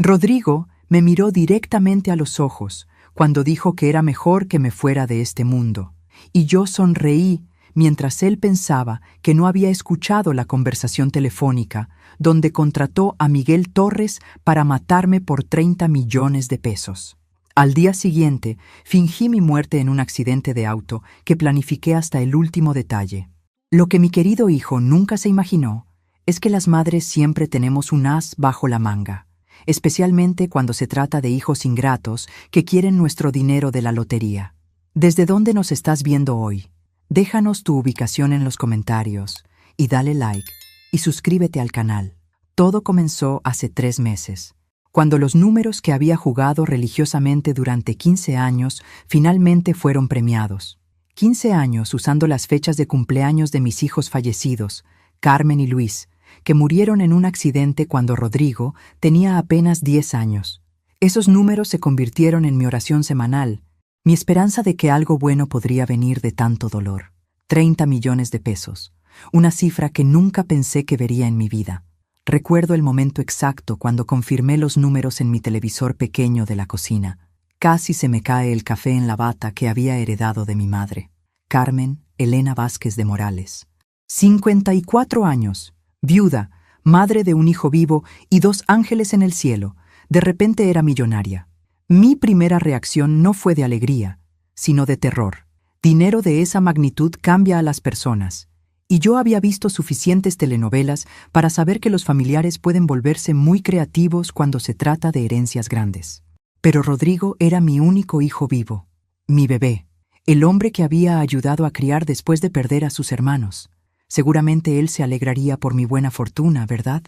Rodrigo me miró directamente a los ojos cuando dijo que era mejor que me fuera de este mundo, y yo sonreí mientras él pensaba que no había escuchado la conversación telefónica donde contrató a Miguel Torres para matarme por 30 millones de pesos. Al día siguiente, fingí mi muerte en un accidente de auto que planifiqué hasta el último detalle. Lo que mi querido hijo nunca se imaginó es que las madres siempre tenemos un as bajo la manga, especialmente cuando se trata de hijos ingratos que quieren nuestro dinero de la lotería. ¿Desde dónde nos estás viendo hoy? Déjanos tu ubicación en los comentarios y dale like y suscríbete al canal. Todo comenzó hace 3 meses, cuando los números que había jugado religiosamente durante 15 años finalmente fueron premiados. 15 años usando las fechas de cumpleaños de mis hijos fallecidos, Carmen y Luis, que murieron en un accidente cuando Rodrigo tenía apenas 10 años. Esos números se convirtieron en mi oración semanal, mi esperanza de que algo bueno podría venir de tanto dolor. 30 millones de pesos, una cifra que nunca pensé que vería en mi vida. Recuerdo el momento exacto cuando confirmé los números en mi televisor pequeño de la cocina. Casi se me cae el café en la bata que había heredado de mi madre, Carmen Elena Vázquez de Morales. 54 años, viuda, madre de un hijo vivo y 2 ángeles en el cielo. De repente era millonaria. Mi primera reacción no fue de alegría, sino de terror. Dinero de esa magnitud cambia a las personas, y yo había visto suficientes telenovelas para saber que los familiares pueden volverse muy creativos cuando se trata de herencias grandes. Pero Rodrigo era mi único hijo vivo, mi bebé, el hombre que había ayudado a criar después de perder a sus hermanos. Seguramente él se alegraría por mi buena fortuna, ¿verdad?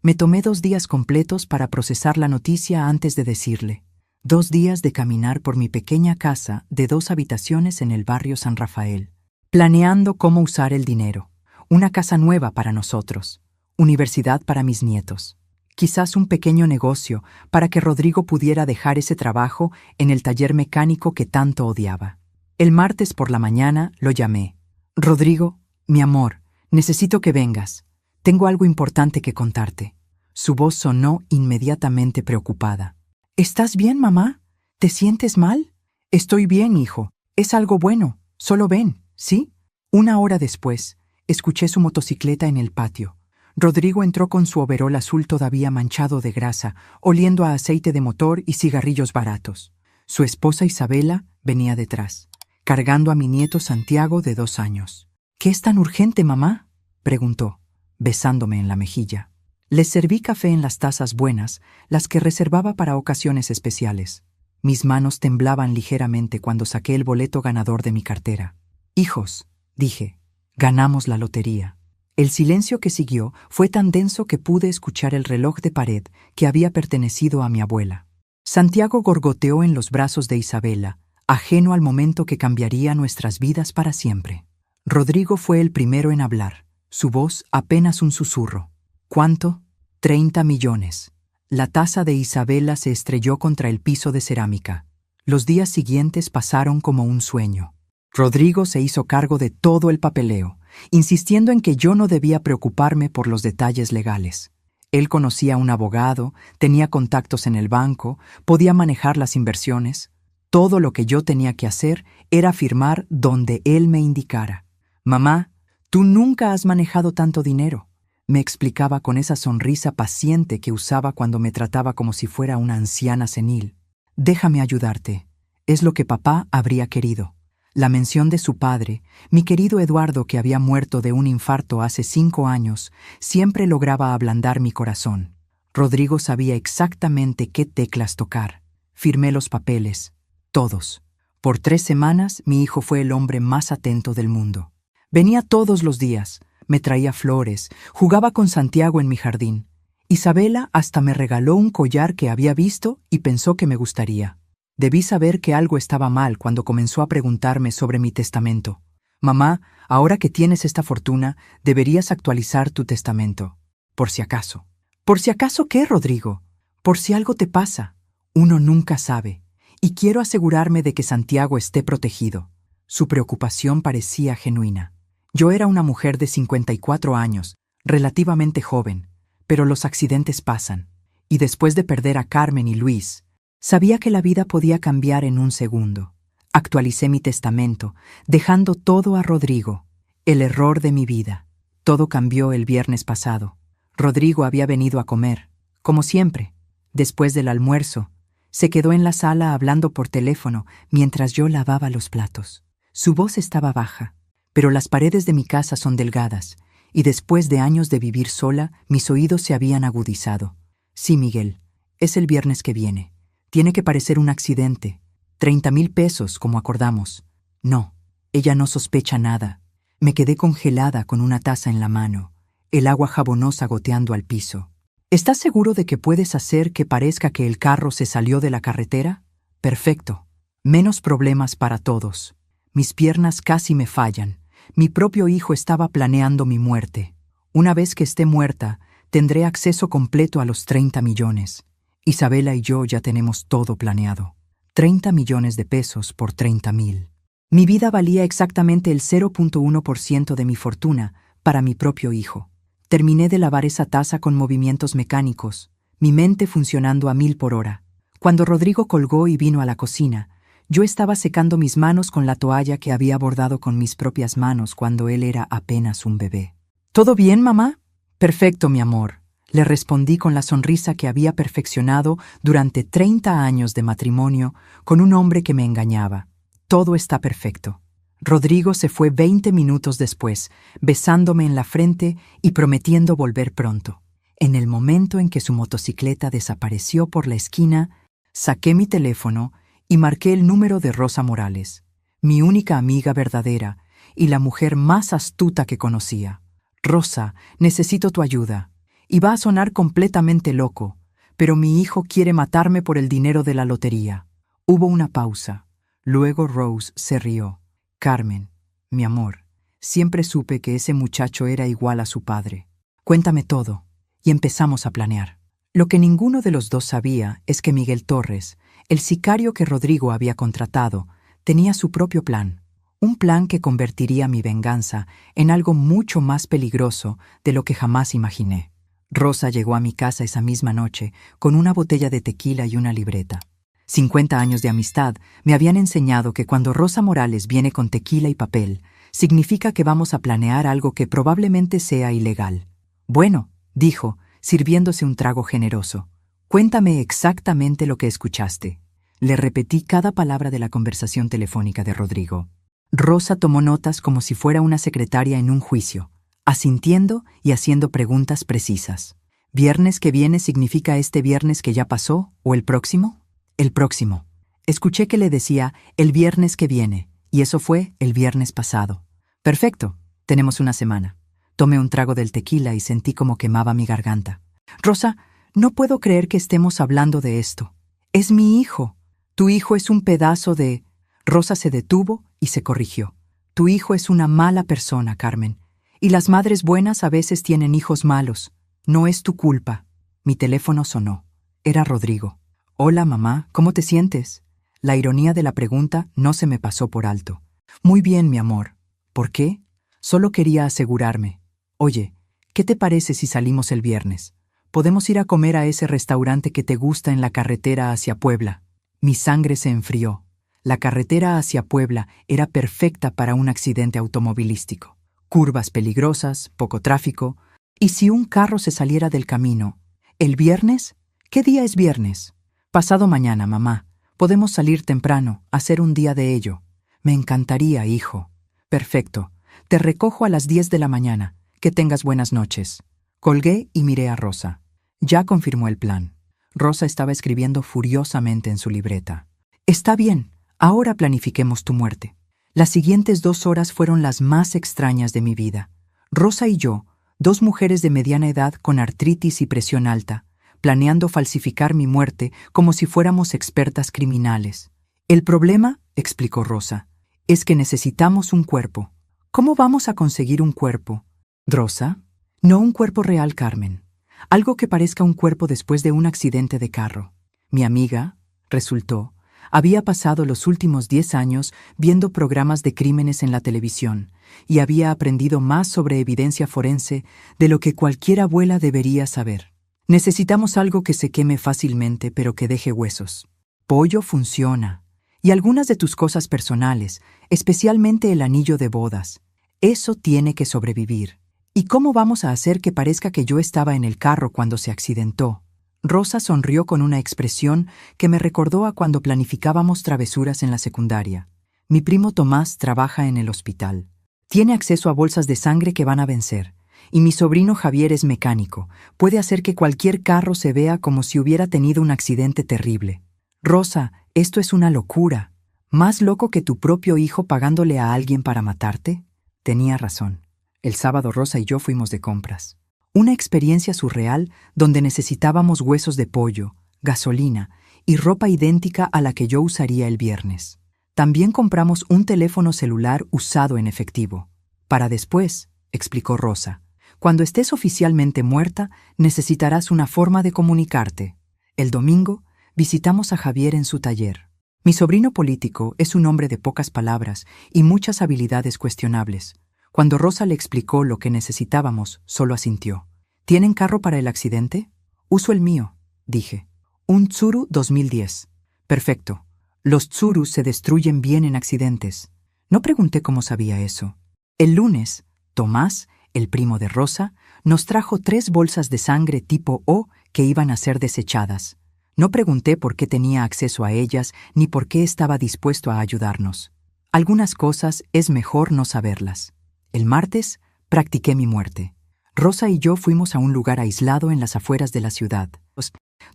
Me tomé 2 días completos para procesar la noticia antes de decirle. 2 días de caminar por mi pequeña casa de 2 habitaciones en el barrio San Rafael, planeando cómo usar el dinero. Una casa nueva para nosotros, universidad para mis nietos, quizás un pequeño negocio para que Rodrigo pudiera dejar ese trabajo en el taller mecánico que tanto odiaba. El martes por la mañana lo llamé. Rodrigo, mi amor, necesito que vengas. Tengo algo importante que contarte. Su voz sonó inmediatamente preocupada. ¿Estás bien, mamá? ¿Te sientes mal? Estoy bien, hijo. Es algo bueno. Solo ven, ¿sí? 1 hora después, escuché su motocicleta en el patio. Rodrigo entró con su overol azul todavía manchado de grasa, oliendo a aceite de motor y cigarrillos baratos. Su esposa Isabela venía detrás, cargando a mi nieto Santiago de 2 años. ¿Qué es tan urgente, mamá?, preguntó, besándome en la mejilla. Les serví café en las tazas buenas, las que reservaba para ocasiones especiales. Mis manos temblaban ligeramente cuando saqué el boleto ganador de mi cartera. Hijos, dije, ganamos la lotería. El silencio que siguió fue tan denso que pude escuchar el reloj de pared que había pertenecido a mi abuela. Santiago gorgoteó en los brazos de Isabela, ajeno al momento que cambiaría nuestras vidas para siempre. Rodrigo fue el primero en hablar, su voz apenas un susurro. ¿Cuánto? 30 millones. La taza de Isabela se estrelló contra el piso de cerámica. Los días siguientes pasaron como un sueño. Rodrigo se hizo cargo de todo el papeleo, insistiendo en que yo no debía preocuparme por los detalles legales. Él conocía a un abogado, tenía contactos en el banco, podía manejar las inversiones. Todo lo que yo tenía que hacer era firmar donde él me indicara. Mamá, tú nunca has manejado tanto dinero, me explicaba con esa sonrisa paciente que usaba cuando me trataba como si fuera una anciana senil. Déjame ayudarte. Es lo que papá habría querido. La mención de su padre, mi querido Eduardo, que había muerto de un infarto hace 5 años, siempre lograba ablandar mi corazón. Rodrigo sabía exactamente qué teclas tocar. Firmé los papeles. Todos. Por 3 semanas, mi hijo fue el hombre más atento del mundo. Venía todos los días, me traía flores, jugaba con Santiago en mi jardín. Isabela hasta me regaló un collar que había visto y pensó que me gustaría. Debí saber que algo estaba mal cuando comenzó a preguntarme sobre mi testamento. Mamá, ahora que tienes esta fortuna, deberías actualizar tu testamento. Por si acaso. ¿Por si acaso qué, Rodrigo? Por si algo te pasa. Uno nunca sabe. Y quiero asegurarme de que Santiago esté protegido. Su preocupación parecía genuina. Yo era una mujer de 54 años, relativamente joven, pero los accidentes pasan, Y después de perder a Carmen y Luis, sabía que la vida podía cambiar en un segundo. Actualicé mi testamento, dejando todo a Rodrigo. El error de mi vida. Todo cambió el viernes pasado. Rodrigo había venido a comer, como siempre. Después del almuerzo, se quedó en la sala hablando por teléfono mientras yo lavaba los platos. Su voz estaba baja, pero las paredes de mi casa son delgadas, y después de años de vivir sola, mis oídos se habían agudizado. Sí, Miguel, es el viernes que viene. Tiene que parecer un accidente. 30,000 pesos, como acordamos. No, ella no sospecha nada. Me quedé congelada con una taza en la mano, el agua jabonosa goteando al piso. ¿Estás seguro de que puedes hacer que parezca que el carro se salió de la carretera? Perfecto. Menos problemas para todos. Mis piernas casi me fallan. Mi propio hijo estaba planeando mi muerte. Una vez que esté muerta, tendré acceso completo a los 30 millones. Isabela y yo ya tenemos todo planeado. 30 millones de pesos por 30,000. Mi vida valía exactamente el 0.1% de mi fortuna para mi propio hijo. Terminé de lavar esa taza con movimientos mecánicos, mi mente funcionando a 1000 por hora. Cuando Rodrigo colgó y vino a la cocina, yo estaba secando mis manos con la toalla que había bordado con mis propias manos cuando él era apenas un bebé. ¿Todo bien, mamá? Perfecto, mi amor, le respondí con la sonrisa que había perfeccionado durante 30 años de matrimonio con un hombre que me engañaba. Todo está perfecto. Rodrigo se fue 20 minutos después, besándome en la frente y prometiendo volver pronto. En el momento en que su motocicleta desapareció por la esquina, saqué mi teléfono y marqué el número de Rosa Morales, mi única amiga verdadera y la mujer más astuta que conocía. Rosa, necesito tu ayuda. Y va a sonar completamente loco, pero mi hijo quiere matarme por el dinero de la lotería. Hubo una pausa. Luego Rose se rió. Carmen, mi amor, siempre supe que ese muchacho era igual a su padre. Cuéntame todo. Y empezamos a planear. Lo que ninguno de los dos sabía es que Miguel Torres, el sicario que Rodrigo había contratado, tenía su propio plan. Un plan que convertiría mi venganza en algo mucho más peligroso de lo que jamás imaginé. Rosa llegó a mi casa esa misma noche con una botella de tequila y una libreta. 50 años de amistad me habían enseñado que cuando Rosa Morales viene con tequila y papel, significa que vamos a planear algo que probablemente sea ilegal. Bueno, dijo, sirviéndose un trago generoso. Cuéntame exactamente lo que escuchaste. Le repetí cada palabra de la conversación telefónica de Rodrigo. Rosa tomó notas como si fuera una secretaria en un juicio, asintiendo y haciendo preguntas precisas. ¿Viernes que viene significa este viernes que ya pasó o el próximo? El próximo. Escuché que le decía el viernes que viene, y eso fue el viernes pasado. Perfecto, tenemos una semana. Tomé un trago del tequila y sentí como quemaba mi garganta. Rosa, no puedo creer que estemos hablando de esto. Es mi hijo. Tu hijo es un pedazo de... Rosa se detuvo y se corrigió. Tu hijo es una mala persona, Carmen. Y las madres buenas a veces tienen hijos malos. No es tu culpa. Mi teléfono sonó. Era Rodrigo. Hola, mamá, ¿cómo te sientes? La ironía de la pregunta no se me pasó por alto. Muy bien, mi amor. ¿Por qué? Solo quería asegurarme. Oye, ¿qué te parece si salimos el viernes? Podemos ir a comer a ese restaurante que te gusta en la carretera hacia Puebla. Mi sangre se enfrió. La carretera hacia Puebla era perfecta para un accidente automovilístico. Curvas peligrosas, poco tráfico. ¿Y si un carro se saliera del camino? ¿El viernes? ¿Qué día es viernes? Pasado mañana, mamá. Podemos salir temprano, hacer un día de ello. Me encantaría, hijo. Perfecto. Te recojo a las 10 de la mañana. Que tengas buenas noches. Colgué y miré a Rosa. Ya confirmó el plan. Rosa estaba escribiendo furiosamente en su libreta. Está bien, ahora planifiquemos tu muerte. Las siguientes 2 horas fueron las más extrañas de mi vida. Rosa y yo, 2 mujeres de mediana edad con artritis y presión alta, planeando falsificar mi muerte como si fuéramos expertas criminales. El problema, explicó Rosa, es que necesitamos un cuerpo. ¿Cómo vamos a conseguir un cuerpo? Rosa, no un cuerpo real, Carmen. Algo que parezca un cuerpo después de un accidente de carro. Mi amiga, resultó, había pasado los últimos 10 años viendo programas de crímenes en la televisión y había aprendido más sobre evidencia forense de lo que cualquier abuela debería saber. Necesitamos algo que se queme fácilmente pero que deje huesos. Pollo funciona. Y algunas de tus cosas personales, especialmente el anillo de bodas. Eso tiene que sobrevivir. ¿Y cómo vamos a hacer que parezca que yo estaba en el carro cuando se accidentó? Rosa sonrió con una expresión que me recordó a cuando planificábamos travesuras en la secundaria. Mi primo Tomás trabaja en el hospital. Tiene acceso a bolsas de sangre que van a vencer. Y mi sobrino Javier es mecánico. Puede hacer que cualquier carro se vea como si hubiera tenido un accidente terrible. Rosa, esto es una locura. ¿Más loco que tu propio hijo pagándole a alguien para matarte? Tenía razón. El sábado Rosa y yo fuimos de compras. Una experiencia surreal donde necesitábamos huesos de pollo, gasolina y ropa idéntica a la que yo usaría el viernes. También compramos un teléfono celular usado en efectivo. Para después, explicó Rosa. Cuando estés oficialmente muerta, necesitarás una forma de comunicarte. El domingo, visitamos a Javier en su taller. Mi sobrino político es un hombre de pocas palabras y muchas habilidades cuestionables. Cuando Rosa le explicó lo que necesitábamos, solo asintió. ¿Tienen carro para el accidente? Uso el mío, dije. Un Tsuru 2010. Perfecto. Los Tsurus se destruyen bien en accidentes. No pregunté cómo sabía eso. El lunes, Tomás, el primo de Rosa, nos trajo 3 bolsas de sangre tipo O que iban a ser desechadas. No pregunté por qué tenía acceso a ellas ni por qué estaba dispuesto a ayudarnos. Algunas cosas es mejor no saberlas. El martes, practiqué mi muerte. Rosa y yo fuimos a un lugar aislado en las afueras de la ciudad,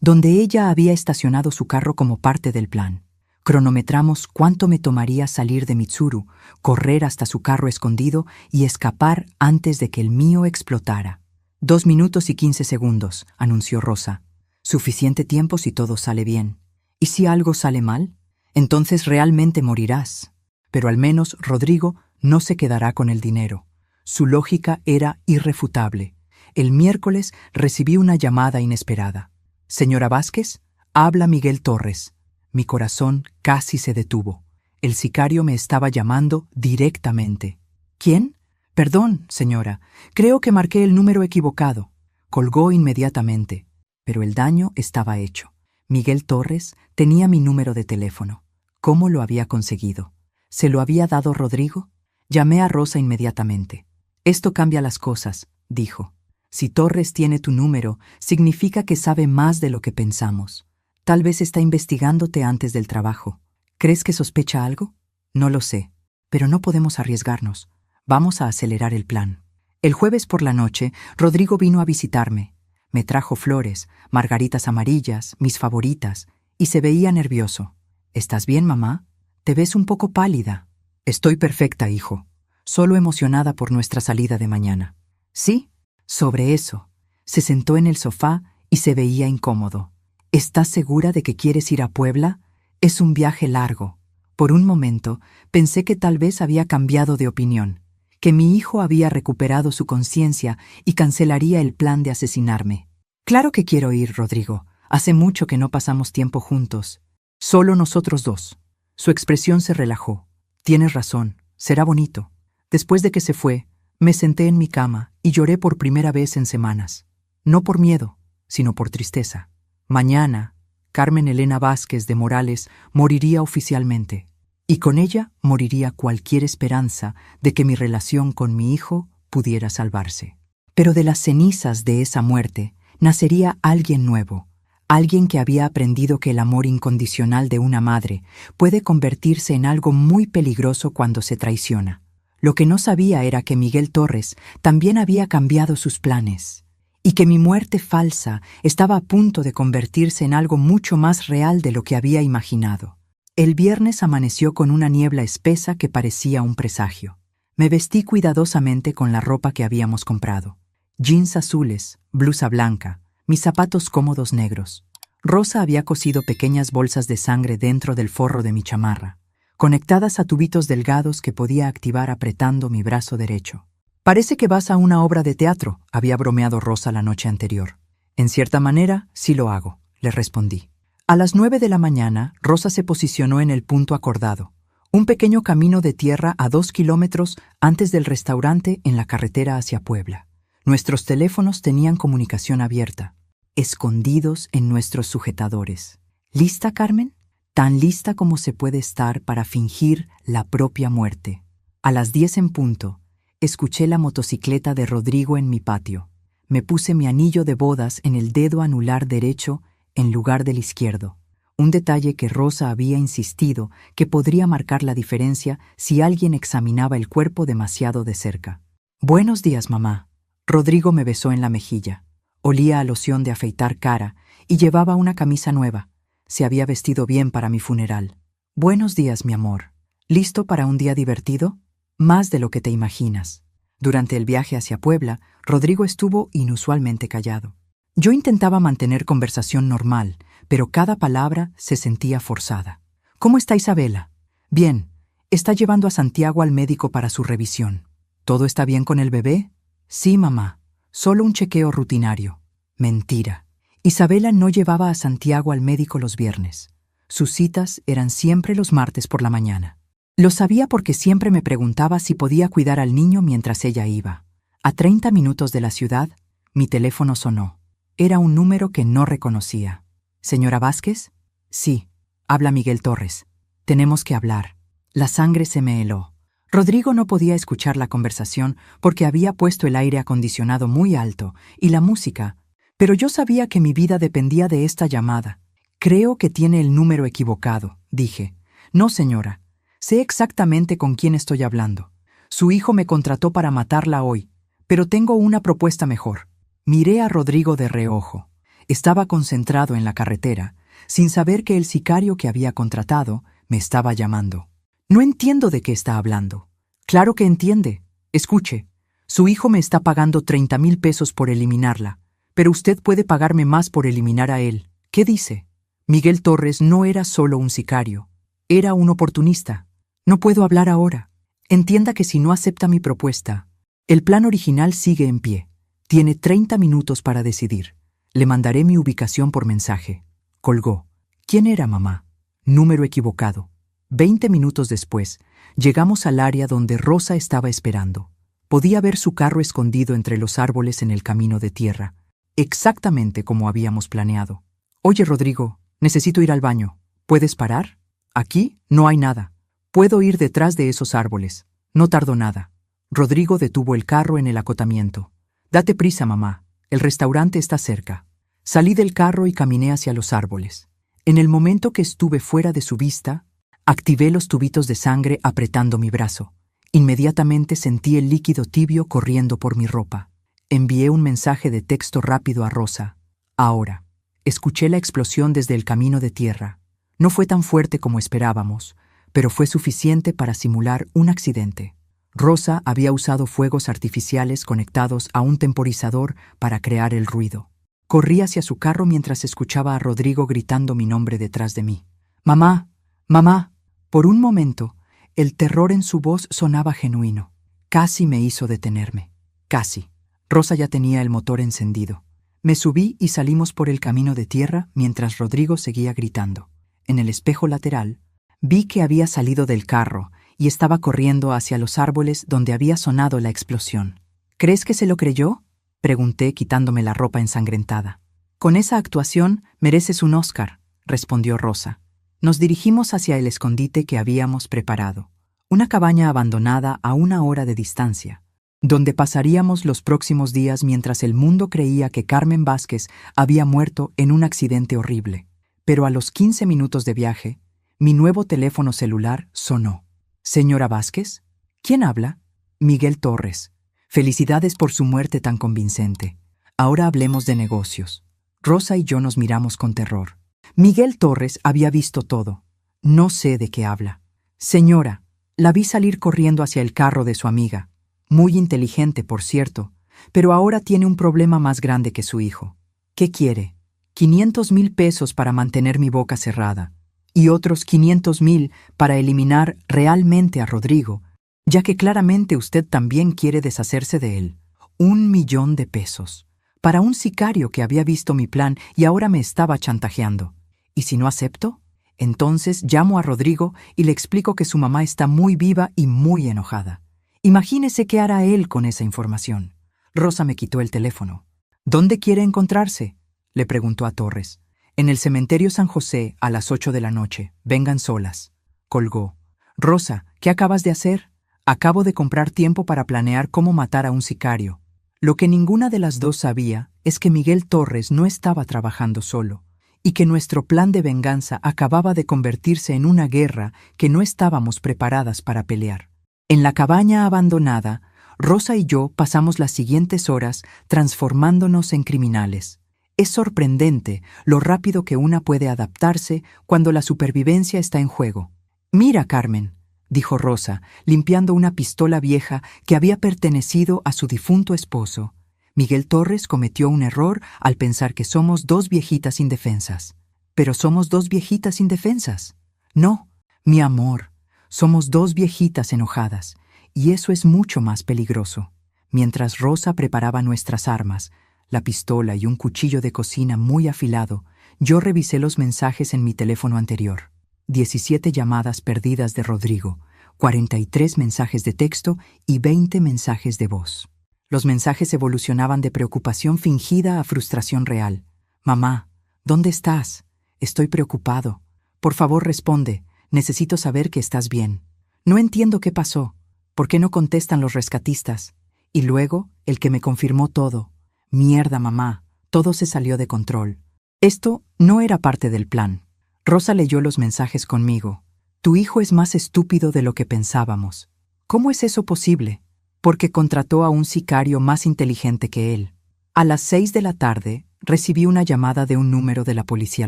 donde ella había estacionado su carro como parte del plan. Cronometramos cuánto me tomaría salir de Mitsuru, correr hasta su carro escondido y escapar antes de que el mío explotara. 2 minutos y 15 segundos, anunció Rosa. Suficiente tiempo si todo sale bien. ¿Y si algo sale mal? Entonces realmente morirás. Pero al menos Rodrigo no se quedará con el dinero. Su lógica era irrefutable. El miércoles recibí una llamada inesperada. «Señora Vázquez, habla Miguel Torres». Mi corazón casi se detuvo. El sicario me estaba llamando directamente. «¿Quién?» «Perdón, señora. Creo que marqué el número equivocado». Colgó inmediatamente. Pero el daño estaba hecho. Miguel Torres tenía mi número de teléfono. ¿Cómo lo había conseguido? ¿Se lo había dado Rodrigo? Llamé a Rosa inmediatamente. «Esto cambia las cosas», dijo. «Si Torres tiene tu número, significa que sabe más de lo que pensamos. Tal vez está investigándote antes del trabajo. ¿Crees que sospecha algo? No lo sé, pero no podemos arriesgarnos. Vamos a acelerar el plan». El jueves por la noche, Rodrigo vino a visitarme. Me trajo flores, margaritas amarillas, mis favoritas, y se veía nervioso. «¿Estás bien, mamá? Te ves un poco pálida». «Estoy perfecta, hijo. Solo emocionada por nuestra salida de mañana». «Sí, sobre eso». Se sentó en el sofá y se veía incómodo. «¿Estás segura de que quieres ir a Puebla? Es un viaje largo». Por un momento pensé que tal vez había cambiado de opinión, que mi hijo había recuperado su conciencia y cancelaría el plan de asesinarme. «Claro que quiero ir, Rodrigo. Hace mucho que no pasamos tiempo juntos. Solo nosotros dos». Su expresión se relajó. «Tienes razón, será bonito». Después de que se fue, me senté en mi cama y lloré por primera vez en semanas. No por miedo, sino por tristeza. Mañana, Carmen Elena Vázquez de Morales moriría oficialmente, y con ella moriría cualquier esperanza de que mi relación con mi hijo pudiera salvarse. Pero de las cenizas de esa muerte nacería alguien nuevo, alguien que había aprendido que el amor incondicional de una madre puede convertirse en algo muy peligroso cuando se traiciona. Lo que no sabía era que Miguel Torres también había cambiado sus planes, y que mi muerte falsa estaba a punto de convertirse en algo mucho más real de lo que había imaginado. El viernes amaneció con una niebla espesa que parecía un presagio. Me vestí cuidadosamente con la ropa que habíamos comprado. Jeans azules, blusa blanca, mis zapatos cómodos negros. Rosa había cosido pequeñas bolsas de sangre dentro del forro de mi chamarra, conectadas a tubitos delgados que podía activar apretando mi brazo derecho. «Parece que vas a una obra de teatro», había bromeado Rosa la noche anterior. «En cierta manera, sí lo hago», le respondí. A las 9 de la mañana, Rosa se posicionó en el punto acordado, un pequeño camino de tierra a 2 kilómetros antes del restaurante en la carretera hacia Puebla. Nuestros teléfonos tenían comunicación abierta. escondidos en nuestros sujetadores. ¿Lista, Carmen? Tan lista como se puede estar para fingir la propia muerte. A las 10 en punto, escuché la motocicleta de Rodrigo en mi patio. Me puse mi anillo de bodas en el dedo anular derecho en lugar del izquierdo. Un detalle que Rosa había insistido que podría marcar la diferencia si alguien examinaba el cuerpo demasiado de cerca. «Buenos días, mamá». Rodrigo me besó en la mejilla. Olía a loción de afeitar cara y llevaba una camisa nueva. Se había vestido bien para mi funeral. «Buenos días, mi amor. ¿Listo para un día divertido?» «Más de lo que te imaginas». Durante el viaje hacia Puebla, Rodrigo estuvo inusualmente callado. Yo intentaba mantener conversación normal, pero cada palabra se sentía forzada. «¿Cómo está Isabela?» «Bien. Está llevando a Santiago al médico para su revisión». «¿Todo está bien con el bebé?» «Sí, mamá. Solo un chequeo rutinario». Mentira. Isabela no llevaba a Santiago al médico los viernes. Sus citas eran siempre los martes por la mañana. Lo sabía porque siempre me preguntaba si podía cuidar al niño mientras ella iba. A 30 minutos de la ciudad, mi teléfono sonó. Era un número que no reconocía. «¿Señora Vázquez?» «Sí. Habla Miguel Torres. Tenemos que hablar». La sangre se me heló. Rodrigo no podía escuchar la conversación porque había puesto el aire acondicionado muy alto y la música, pero yo sabía que mi vida dependía de esta llamada. «Creo que tiene el número equivocado», dije. «No, señora. Sé exactamente con quién estoy hablando. Su hijo me contrató para matarla hoy, pero tengo una propuesta mejor». Miré a Rodrigo de reojo. Estaba concentrado en la carretera, sin saber que el sicario que había contratado me estaba llamando. «No entiendo de qué está hablando». «Claro que entiende. Escuche. Su hijo me está pagando 30,000 pesos por eliminarla, pero usted puede pagarme más por eliminar a él. ¿Qué dice?» Miguel Torres no era solo un sicario. Era un oportunista. «No puedo hablar ahora. Entienda que si no acepta mi propuesta, el plan original sigue en pie. Tiene 30 minutos para decidir. Le mandaré mi ubicación por mensaje». Colgó. ¿Quién era, mamá? Número equivocado. 20 minutos después, llegamos al área donde Rosa estaba esperando. Podía ver su carro escondido entre los árboles en el camino de tierra, exactamente como habíamos planeado. «Oye, Rodrigo, necesito ir al baño. ¿Puedes parar? Aquí no hay nada. Puedo ir detrás de esos árboles. No tardo nada». Rodrigo detuvo el carro en el acotamiento. «Date prisa, mamá. El restaurante está cerca». Salí del carro y caminé hacia los árboles. En el momento que estuve fuera de su vista, activé los tubitos de sangre apretando mi brazo. Inmediatamente sentí el líquido tibio corriendo por mi ropa. Envié un mensaje de texto rápido a Rosa. «Ahora». Escuché la explosión desde el camino de tierra. No fue tan fuerte como esperábamos, pero fue suficiente para simular un accidente. Rosa había usado fuegos artificiales conectados a un temporizador para crear el ruido. Corrí hacia su carro mientras escuchaba a Rodrigo gritando mi nombre detrás de mí. «Mamá, mamá». Por un momento, el terror en su voz sonaba genuino. Casi me hizo detenerme. Casi. Rosa ya tenía el motor encendido. Me subí y salimos por el camino de tierra mientras Rodrigo seguía gritando. En el espejo lateral, vi que había salido del carro y estaba corriendo hacia los árboles donde había sonado la explosión. «¿Crees que se lo creyó?», pregunté quitándome la ropa ensangrentada. «Con esa actuación mereces un Oscar», respondió Rosa. Nos dirigimos hacia el escondite que habíamos preparado, una cabaña abandonada a 1 hora de distancia, donde pasaríamos los próximos días mientras el mundo creía que Carmen Vázquez había muerto en un accidente horrible. Pero a los 15 minutos de viaje, mi nuevo teléfono celular sonó. «¿Señora Vázquez? ¿Quién habla?» «Miguel Torres. Felicidades por su muerte tan convincente. Ahora hablemos de negocios». Rosa y yo nos miramos con terror. Miguel Torres había visto todo. «No sé de qué habla». «Señora, la vi salir corriendo hacia el carro de su amiga. Muy inteligente, por cierto, pero ahora tiene un problema más grande que su hijo. ¿Qué quiere? 500,000 pesos para mantener mi boca cerrada y otros 500,000 para eliminar realmente a Rodrigo, ya que claramente usted también quiere deshacerse de él. 1,000,000 de pesos. Para un sicario que había visto mi plan y ahora me estaba chantajeando. ¿Y si no acepto? Entonces llamo a Rodrigo y le explico que su mamá está muy viva y muy enojada. Imagínese qué hará él con esa información». Rosa me quitó el teléfono. «¿Dónde quiere encontrarse?». le preguntó a Torres. En el cementerio San José, a las 8 de la noche. Vengan solas. Colgó. Rosa, ¿qué acabas de hacer? Acabo de comprar tiempo para planear cómo matar a un sicario. Lo que ninguna de las dos sabía es que Miguel Torres no estaba trabajando solo, y que nuestro plan de venganza acababa de convertirse en una guerra que no estábamos preparadas para pelear. En la cabaña abandonada, Rosa y yo pasamos las siguientes horas transformándonos en criminales. Es sorprendente lo rápido que una puede adaptarse cuando la supervivencia está en juego. «Mira, Carmen», dijo Rosa, limpiando una pistola vieja que había pertenecido a su difunto esposo. Miguel Torres cometió un error al pensar que somos dos viejitas indefensas. ¿Pero somos dos viejitas indefensas? No, mi amor, somos dos viejitas enojadas, y eso es mucho más peligroso. Mientras Rosa preparaba nuestras armas, la pistola y un cuchillo de cocina muy afilado, yo revisé los mensajes en mi teléfono anterior. 17 llamadas perdidas de Rodrigo, 43 mensajes de texto y 20 mensajes de voz. Los mensajes evolucionaban de preocupación fingida a frustración real. «Mamá, ¿dónde estás? Estoy preocupado. Por favor, responde. Necesito saber que estás bien. No entiendo qué pasó. ¿Por qué no contestan los rescatistas?» Y luego, el que me confirmó todo. «Mierda, mamá. Todo se salió de control». Esto no era parte del plan. Rosa leyó los mensajes conmigo. «Tu hijo es más estúpido de lo que pensábamos». «¿Cómo es eso posible?» «Porque contrató a un sicario más inteligente que él». A las 6 de la tarde, recibí una llamada de un número de la policía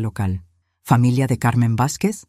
local. «¿Familia de Carmen Vázquez?»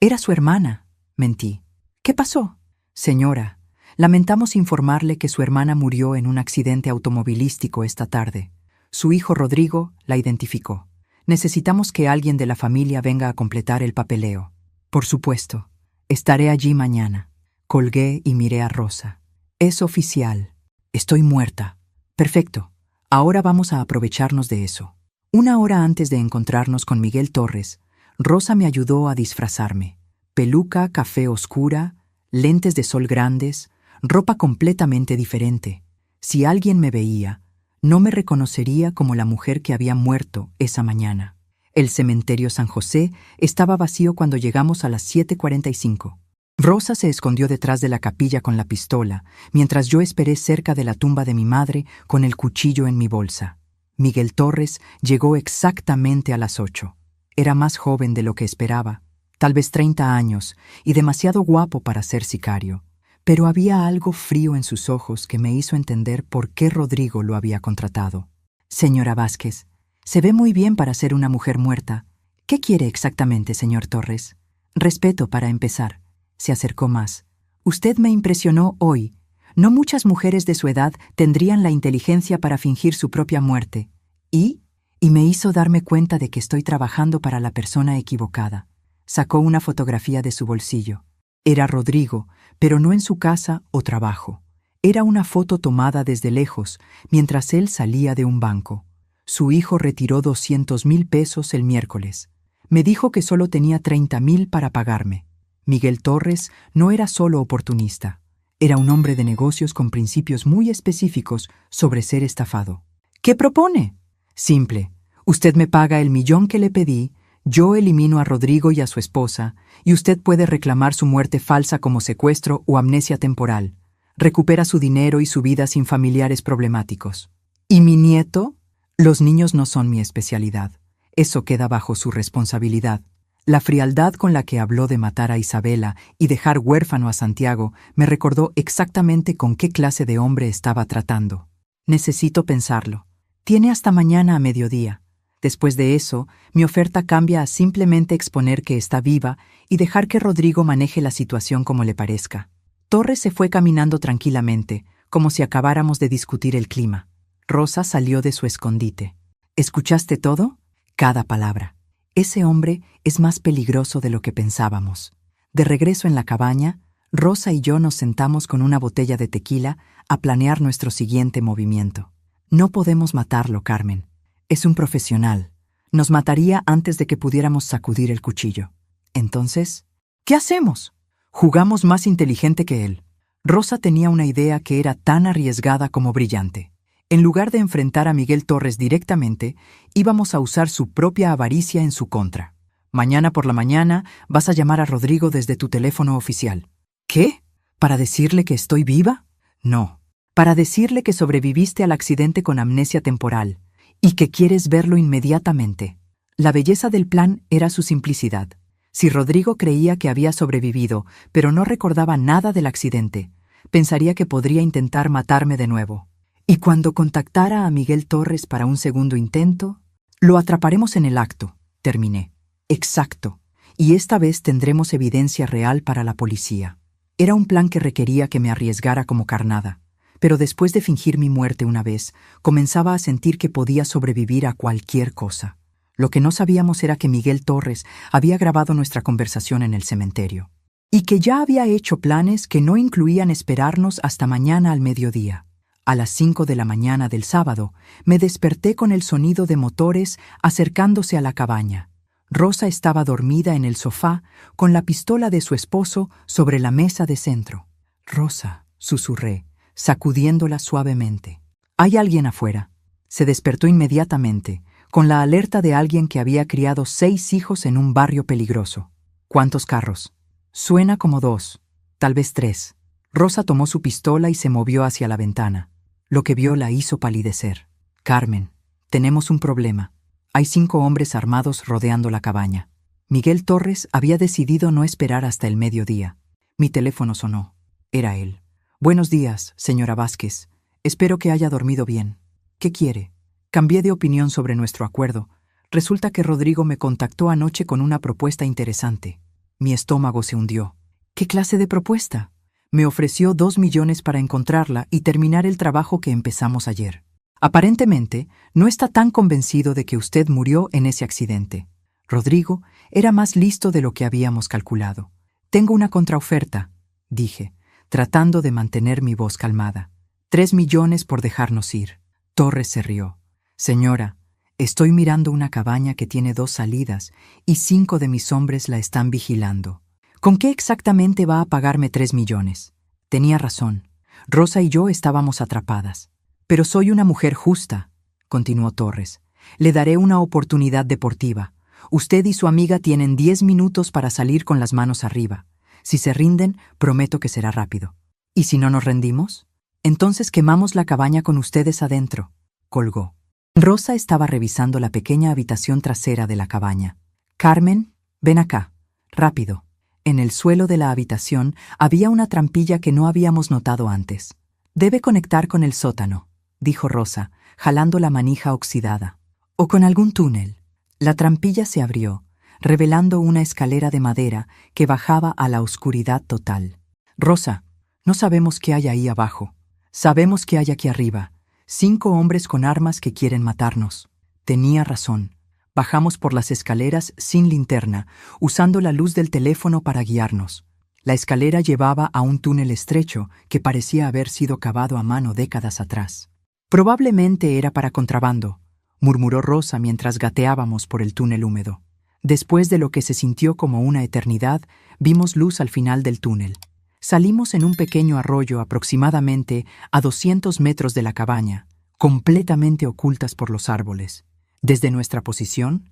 «Era su hermana». Mentí. «¿Qué pasó?» «Señora, lamentamos informarle que su hermana murió en un accidente automovilístico esta tarde. Su hijo Rodrigo la identificó. Necesitamos que alguien de la familia venga a completar el papeleo». «Por supuesto. Estaré allí mañana». Colgué y miré a Rosa. «Es oficial. Estoy muerta». «Perfecto. Ahora vamos a aprovecharnos de eso». Una hora antes de encontrarnos con Miguel Torres, Rosa me ayudó a disfrazarme. Peluca café oscura, lentes de sol grandes, ropa completamente diferente. Si alguien me veía, no me reconocería como la mujer que había muerto esa mañana. El cementerio San José estaba vacío cuando llegamos a las 7:45. Rosa se escondió detrás de la capilla con la pistola, mientras yo esperé cerca de la tumba de mi madre con el cuchillo en mi bolsa. Miguel Torres llegó exactamente a las 8. Era más joven de lo que esperaba, tal vez 30 años, y demasiado guapo para ser sicario. Pero había algo frío en sus ojos que me hizo entender por qué Rodrigo lo había contratado. «Señora Vázquez, se ve muy bien para ser una mujer muerta. ¿Qué quiere exactamente, señor Torres?» «Respeto para empezar». Se acercó más. «Usted me impresionó hoy. No muchas mujeres de su edad tendrían la inteligencia para fingir su propia muerte. Y me hizo darme cuenta de que estoy trabajando para la persona equivocada». Sacó una fotografía de su bolsillo. Era Rodrigo, pero no en su casa o trabajo. Era una foto tomada desde lejos, mientras él salía de un banco. Su hijo retiró 200,000 pesos el miércoles. Me dijo que solo tenía 30,000 para pagarme. Miguel Torres no era solo oportunista. Era un hombre de negocios con principios muy específicos sobre ser estafado. «¿Qué propone?» «Simple. Usted me paga el 1,000,000 que le pedí, yo elimino a Rodrigo y a su esposa, y usted puede reclamar su muerte falsa como secuestro o amnesia temporal. Recupera su dinero y su vida sin familiares problemáticos». «¿Y mi nieto?» «Los niños no son mi especialidad. Eso queda bajo su responsabilidad». La frialdad con la que habló de matar a Isabela y dejar huérfano a Santiago me recordó exactamente con qué clase de hombre estaba tratando. «Necesito pensarlo. Tiene hasta mañana a mediodía. Después de eso, mi oferta cambia a simplemente exponer que está viva y dejar que Rodrigo maneje la situación como le parezca». Torres se fue caminando tranquilamente, como si acabáramos de discutir el clima. Rosa salió de su escondite. «¿Escuchaste todo?» «Cada palabra. Ese hombre es más peligroso de lo que pensábamos». De regreso en la cabaña, Rosa y yo nos sentamos con una botella de tequila a planear nuestro siguiente movimiento. «No podemos matarlo, Carmen. Es un profesional. Nos mataría antes de que pudiéramos sacudir el cuchillo. Entonces, ¿qué hacemos? Jugamos más inteligente que él». Rosa tenía una idea que era tan arriesgada como brillante. En lugar de enfrentar a Miguel Torres directamente, íbamos a usar su propia avaricia en su contra. Mañana por la mañana vas a llamar a Rodrigo desde tu teléfono oficial. ¿Qué? ¿Para decirle que estoy viva? No. Para decirle que sobreviviste al accidente con amnesia temporal y que quieres verlo inmediatamente. La belleza del plan era su simplicidad. Si Rodrigo creía que había sobrevivido, pero no recordaba nada del accidente, pensaría que podría intentar matarme de nuevo. Y cuando contactara a Miguel Torres para un segundo intento, lo atraparemos en el acto, terminé. Exacto. Y esta vez tendremos evidencia real para la policía. Era un plan que requería que me arriesgara como carnada. Pero después de fingir mi muerte una vez, comenzaba a sentir que podía sobrevivir a cualquier cosa. Lo que no sabíamos era que Miguel Torres había grabado nuestra conversación en el cementerio. Y que ya había hecho planes que no incluían esperarnos hasta mañana al mediodía. A las 5 de la mañana del sábado, me desperté con el sonido de motores acercándose a la cabaña. Rosa estaba dormida en el sofá, con la pistola de su esposo sobre la mesa de centro. «Rosa», susurré, sacudiéndola suavemente. «Hay alguien afuera». Se despertó inmediatamente, con la alerta de alguien que había criado 6 hijos en un barrio peligroso. «¿Cuántos carros?» «Suena como 2, tal vez 3». Rosa tomó su pistola y se movió hacia la ventana. Lo que vio la hizo palidecer. «Carmen, tenemos un problema. Hay 5 hombres armados rodeando la cabaña». Miguel Torres había decidido no esperar hasta el mediodía. Mi teléfono sonó. Era él. «Buenos días, señora Vázquez. Espero que haya dormido bien. ¿Qué quiere?» Cambié de opinión sobre nuestro acuerdo. Resulta que Rodrigo me contactó anoche con una propuesta interesante. Mi estómago se hundió. «¿Qué clase de propuesta?» Me ofreció 2 millones para encontrarla y terminar el trabajo que empezamos ayer. Aparentemente, no está tan convencido de que usted murió en ese accidente. Rodrigo era más listo de lo que habíamos calculado. «Tengo una contraoferta», dije, tratando de mantener mi voz calmada. 3 millones por dejarnos ir. Torres se rió. «Señora, estoy mirando una cabaña que tiene 2 salidas y 5 de mis hombres la están vigilando. ¿Con qué exactamente va a pagarme 3 millones? Tenía razón. Rosa y yo estábamos atrapadas. Pero soy una mujer justa», continuó Torres. «Le daré una oportunidad deportiva. Usted y su amiga tienen 10 minutos para salir con las manos arriba. Si se rinden, prometo que será rápido. ¿Y si no nos rendimos? Entonces quemamos la cabaña con ustedes adentro», colgó. Rosa estaba revisando la pequeña habitación trasera de la cabaña. «Carmen, ven acá. Rápido». En el suelo de la habitación había una trampilla que no habíamos notado antes. «Debe conectar con el sótano», dijo Rosa, jalando la manija oxidada. «O con algún túnel». La trampilla se abrió, revelando una escalera de madera que bajaba a la oscuridad total. «Rosa, no sabemos qué hay ahí abajo. Sabemos qué hay aquí arriba. 5 hombres con armas que quieren matarnos». Tenía razón. Bajamos por las escaleras sin linterna, usando la luz del teléfono para guiarnos. La escalera llevaba a un túnel estrecho que parecía haber sido cavado a mano décadas atrás. «Probablemente era para contrabando», murmuró Rosa mientras gateábamos por el túnel húmedo. Después de lo que se sintió como una eternidad, vimos luz al final del túnel. Salimos en un pequeño arroyo aproximadamente a 200 metros de la cabaña, completamente ocultas por los árboles. Desde nuestra posición,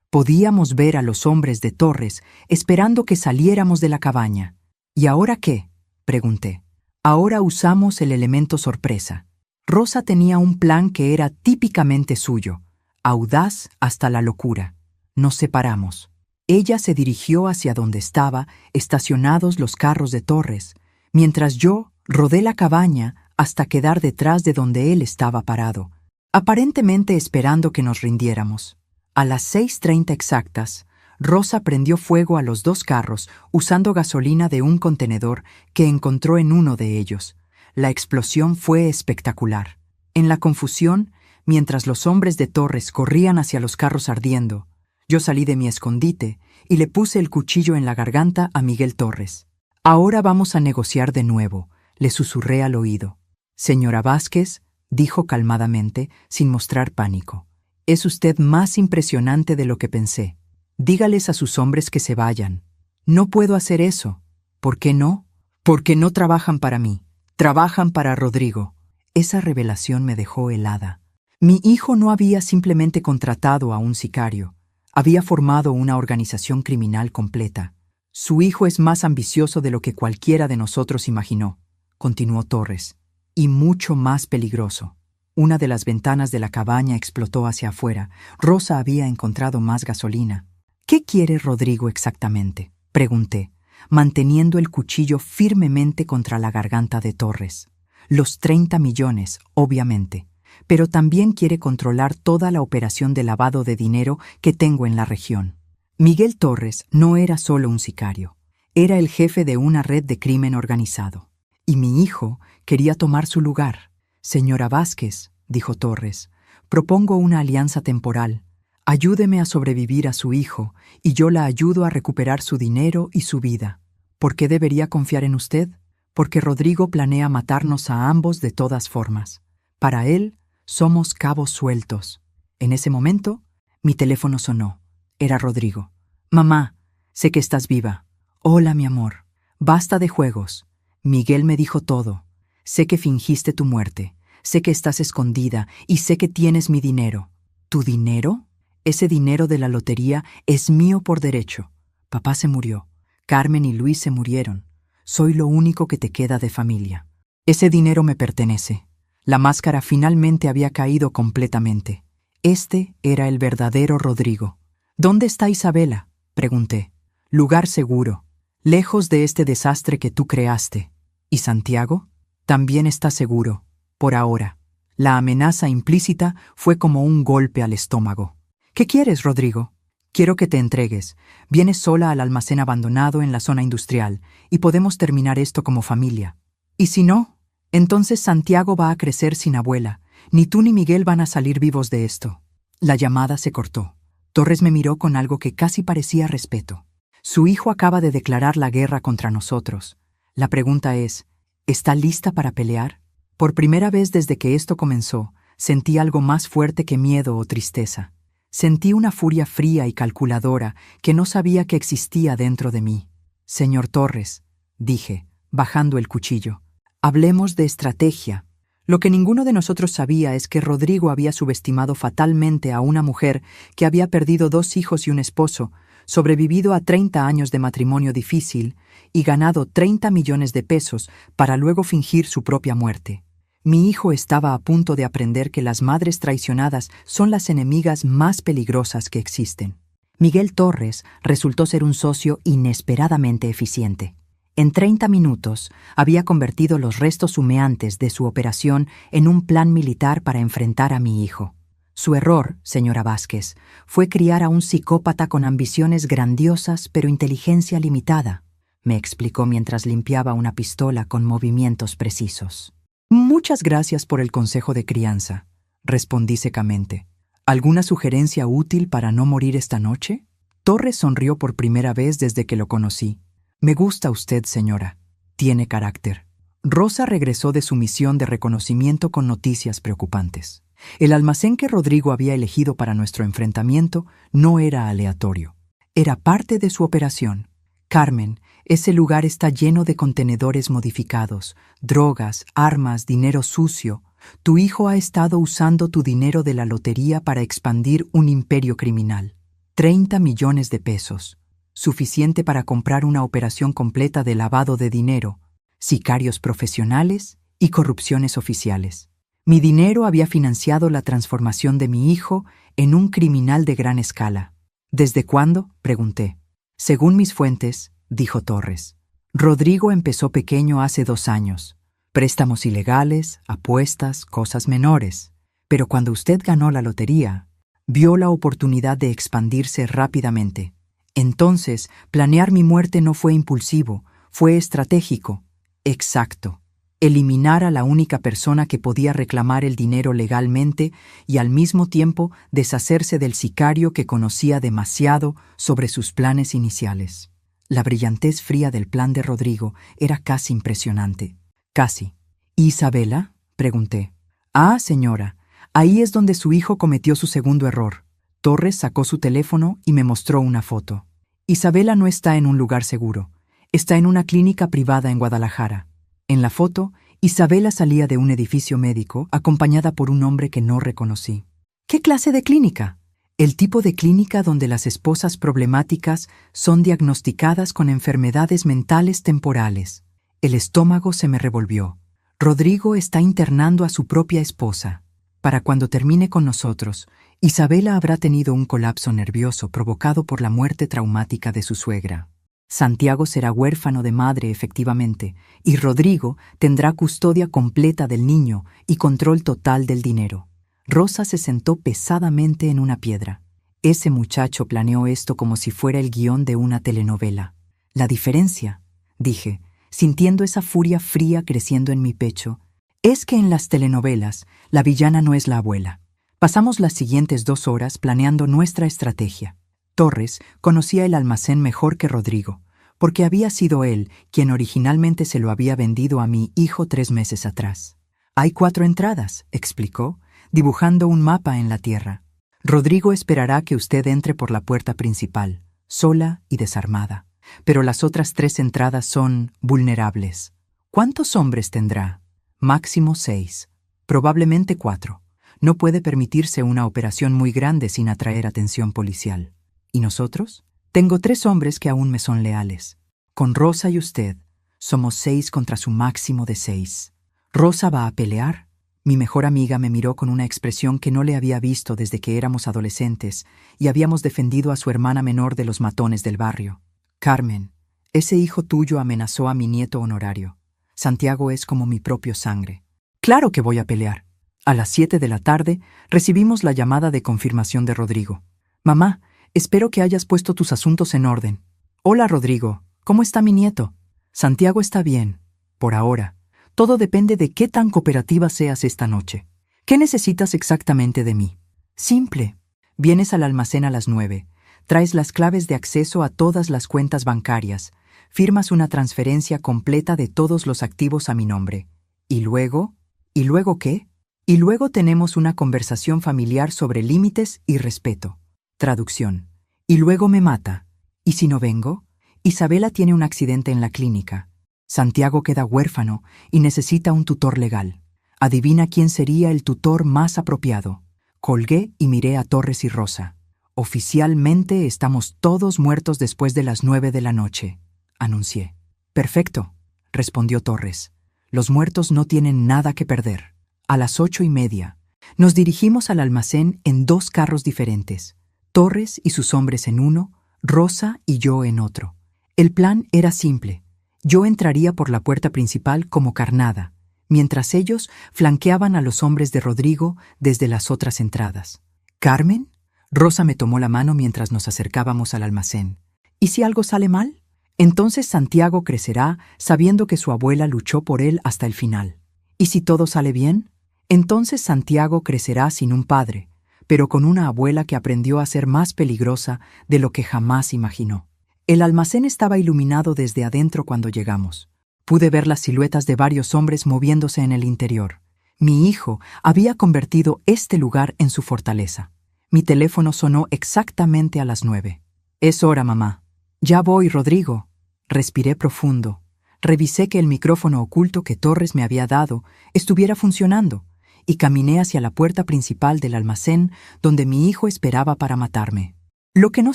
podíamos ver a los hombres de Torres esperando que saliéramos de la cabaña. «¿Y ahora qué?», pregunté. «Ahora usamos el elemento sorpresa». Rosa tenía un plan que era típicamente suyo, audaz hasta la locura. Nos separamos. Ella se dirigió hacia donde estaba estacionados los carros de Torres, mientras yo rodé la cabaña hasta quedar detrás de donde él estaba parado, aparentemente esperando que nos rindiéramos. A las 6:30 exactas, Rosa prendió fuego a los 2 carros usando gasolina de un contenedor que encontró en uno de ellos. La explosión fue espectacular. En la confusión, mientras los hombres de Torres corrían hacia los carros ardiendo, yo salí de mi escondite y le puse el cuchillo en la garganta a Miguel Torres. «Ahora vamos a negociar de nuevo», le susurré al oído. «Señora Vázquez», dijo calmadamente, sin mostrar pánico. «Es usted más impresionante de lo que pensé. Dígales a sus hombres que se vayan». «No puedo hacer eso». «¿Por qué no?» «Porque no trabajan para mí. Trabajan para Rodrigo. Esa revelación me dejó helada. Mi hijo no había simplemente contratado a un sicario, había formado una organización criminal completa. Su hijo es más ambicioso de lo que cualquiera de nosotros imaginó, continuó Torres, y mucho más peligroso. Una de las ventanas de la cabaña explotó hacia afuera. Rosa había encontrado más gasolina. ¿Qué quiere Rodrigo exactamente?, pregunté, manteniendo el cuchillo firmemente contra la garganta de Torres. Los 30 millones, obviamente, pero también quiere controlar toda la operación de lavado de dinero que tengo en la región. Miguel Torres no era solo un sicario, era el jefe de una red de crimen organizado. Y mi hijo quería tomar su lugar. Señora Vázquez, dijo Torres, propongo una alianza temporal. Ayúdeme a sobrevivir a su hijo y yo la ayudo a recuperar su dinero y su vida. ¿Por qué debería confiar en usted? Porque Rodrigo planea matarnos a ambos de todas formas. Para él, somos cabos sueltos. En ese momento, mi teléfono sonó. Era Rodrigo. Mamá, sé que estás viva. Hola, mi amor. Basta de juegos. Miguel me dijo todo. Sé que fingiste tu muerte. Sé que estás escondida y sé que tienes mi dinero. ¿Tu dinero? Ese dinero de la lotería es mío por derecho. Papá se murió. Carmen y Luis se murieron. Soy lo único que te queda de familia. Ese dinero me pertenece. La máscara finalmente había caído completamente. Este era el verdadero Rodrigo. ¿Dónde está Isabela?, pregunté. Lugar seguro, lejos de este desastre que tú creaste. ¿Y Santiago? También está seguro, por ahora. La amenaza implícita fue como un golpe al estómago. ¿Qué quieres, Rodrigo? Quiero que te entregues. Vienes sola al almacén abandonado en la zona industrial y podemos terminar esto como familia. ¿Y si no? Entonces Santiago va a crecer sin abuela. Ni tú ni Miguel van a salir vivos de esto. La llamada se cortó. Torres me miró con algo que casi parecía respeto. Su hijo acaba de declarar la guerra contra nosotros. La pregunta es, ¿está lista para pelear? Por primera vez desde que esto comenzó, sentí algo más fuerte que miedo o tristeza. Sentí una furia fría y calculadora que no sabía que existía dentro de mí. Señor Torres, dije, bajando el cuchillo, hablemos de estrategia. Lo que ninguno de nosotros sabía es que Rodrigo había subestimado fatalmente a una mujer que había perdido 2 hijos y un esposo, sobrevivido a 30 años de matrimonio difícil y ganado 30 millones de pesos para luego fingir su propia muerte. Mi hijo estaba a punto de aprender que las madres traicionadas son las enemigas más peligrosas que existen. Miguel Torres resultó ser un socio inesperadamente eficiente. En 30 minutos había convertido los restos humeantes de su operación en un plan militar para enfrentar a mi hijo. Su error, señora Vázquez, fue criar a un psicópata con ambiciones grandiosas pero inteligencia limitada, me explicó mientras limpiaba una pistola con movimientos precisos. Muchas gracias por el consejo de crianza, respondí secamente. ¿Alguna sugerencia útil para no morir esta noche? Torres sonrió por primera vez desde que lo conocí. Me gusta usted, señora. Tiene carácter. Rosa regresó de su misión de reconocimiento con noticias preocupantes. El almacén que Rodrigo había elegido para nuestro enfrentamiento no era aleatorio. Era parte de su operación. Carmen, ese lugar está lleno de contenedores modificados, drogas, armas, dinero sucio. Tu hijo ha estado usando tu dinero de la lotería para expandir un imperio criminal. 30 millones de pesos. Suficiente para comprar una operación completa de lavado de dinero, sicarios profesionales y corrupciones oficiales. Mi dinero había financiado la transformación de mi hijo en un criminal de gran escala. ¿Desde cuándo?, pregunté. Según mis fuentes, dijo Torres, Rodrigo empezó pequeño hace 2 años. Préstamos ilegales, apuestas, cosas menores. Pero cuando usted ganó la lotería, vio la oportunidad de expandirse rápidamente. Entonces, planear mi muerte no fue impulsivo, fue estratégico. Exacto. Eliminar a la única persona que podía reclamar el dinero legalmente y al mismo tiempo deshacerse del sicario que conocía demasiado sobre sus planes iniciales. La brillantez fría del plan de Rodrigo era casi impresionante. Casi. ¿Isabela?, pregunté. Ah, señora, ahí es donde su hijo cometió su segundo error. Torres sacó su teléfono y me mostró una foto. Isabela no está en un lugar seguro. Está en una clínica privada en Guadalajara. En la foto, Isabela salía de un edificio médico acompañada por un hombre que no reconocí. ¿Qué clase de clínica? El tipo de clínica donde las esposas problemáticas son diagnosticadas con enfermedades mentales temporales. El estómago se me revolvió. Rodrigo está internando a su propia esposa. Para cuando termine con nosotros, Isabela habrá tenido un colapso nervioso provocado por la muerte traumática de su suegra. Santiago será huérfano de madre efectivamente, y Rodrigo tendrá custodia completa del niño y control total del dinero. Rosa se sentó pesadamente en una piedra. Ese muchacho planeó esto como si fuera el guión de una telenovela. La diferencia, dije, sintiendo esa furia fría creciendo en mi pecho, es que en las telenovelas la villana no es la abuela. Pasamos las siguientes 2 horas planeando nuestra estrategia. Torres conocía el almacén mejor que Rodrigo, porque había sido él quien originalmente se lo había vendido a mi hijo 3 meses atrás. Hay 4 entradas, explicó, dibujando un mapa en la tierra. Rodrigo esperará que usted entre por la puerta principal, sola y desarmada. Pero las otras 3 entradas son vulnerables. ¿Cuántos hombres tendrá? Máximo 6, probablemente 4. No puede permitirse una operación muy grande sin atraer atención policial. ¿Y nosotros? Tengo 3 hombres que aún me son leales. Con Rosa y usted, somos 6 contra su máximo de 6. ¿Rosa va a pelear? Mi mejor amiga me miró con una expresión que no le había visto desde que éramos adolescentes y habíamos defendido a su hermana menor de los matones del barrio. Carmen, ese hijo tuyo amenazó a mi nieto honorario. Santiago es como mi propio sangre. Claro que voy a pelear. A las 7 de la tarde recibimos la llamada de confirmación de Rodrigo. Mamá, espero que hayas puesto tus asuntos en orden. Hola, Rodrigo. ¿Cómo está mi nieto? Santiago está bien. Por ahora. Todo depende de qué tan cooperativa seas esta noche. ¿Qué necesitas exactamente de mí? Simple. Vienes al almacén a las 9. Traes las claves de acceso a todas las cuentas bancarias. Firmas una transferencia completa de todos los activos a mi nombre. ¿Y luego? ¿Y luego qué? Y luego tenemos una conversación familiar sobre límites y respeto. Traducción. Y luego me mata. ¿Y si no vengo? Isabela tiene un accidente en la clínica. Santiago queda huérfano y necesita un tutor legal. Adivina quién sería el tutor más apropiado. Colgué y miré a Torres y Rosa. Oficialmente estamos todos muertos después de las 9 de la noche, anuncié. Perfecto, respondió Torres. Los muertos no tienen nada que perder. A las 8:30, nos dirigimos al almacén en 2 carros diferentes. Torres y sus hombres en uno, Rosa y yo en otro. El plan era simple. Yo entraría por la puerta principal como carnada, mientras ellos flanqueaban a los hombres de Rodrigo desde las otras entradas. ¿Carmen? Rosa me tomó la mano mientras nos acercábamos al almacén. ¿Y si algo sale mal? Entonces Santiago crecerá sabiendo que su abuela luchó por él hasta el final. ¿Y si todo sale bien? Entonces Santiago crecerá sin un padre, pero con una abuela que aprendió a ser más peligrosa de lo que jamás imaginó. El almacén estaba iluminado desde adentro cuando llegamos. Pude ver las siluetas de varios hombres moviéndose en el interior. Mi hijo había convertido este lugar en su fortaleza. Mi teléfono sonó exactamente a las 9. Es hora, mamá. Ya voy, Rodrigo. Respiré profundo. Revisé que el micrófono oculto que Torres me había dado estuviera funcionando y caminé hacia la puerta principal del almacén donde mi hijo esperaba para matarme. Lo que no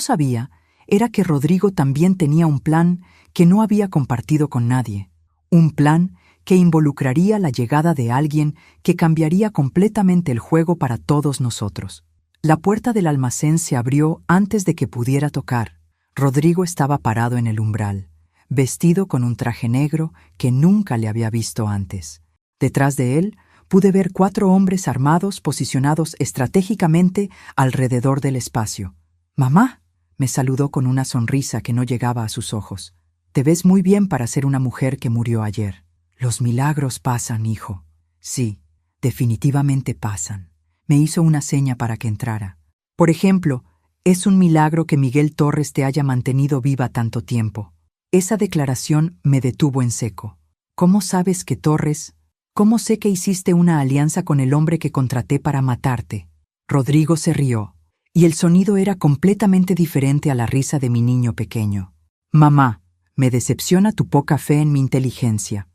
sabía era que Rodrigo también tenía un plan que no había compartido con nadie. Un plan que involucraría la llegada de alguien que cambiaría completamente el juego para todos nosotros. La puerta del almacén se abrió antes de que pudiera tocar. Rodrigo estaba parado en el umbral, vestido con un traje negro que nunca le había visto antes. Detrás de él pude ver 4 hombres armados posicionados estratégicamente alrededor del espacio. «Mamá», me saludó con una sonrisa que no llegaba a sus ojos. «Te ves muy bien para ser una mujer que murió ayer». «Los milagros pasan, hijo». «Sí, definitivamente pasan». Me hizo una seña para que entrara. «Por ejemplo, es un milagro que Miguel Torres te haya mantenido viva tanto tiempo». Esa declaración me detuvo en seco. «¿Cómo sabes que Torres? ¿Cómo sé que hiciste una alianza con el hombre que contraté para matarte?» Rodrigo se rió, y el sonido era completamente diferente a la risa de mi niño pequeño. «Mamá, me decepciona tu poca fe en mi inteligencia.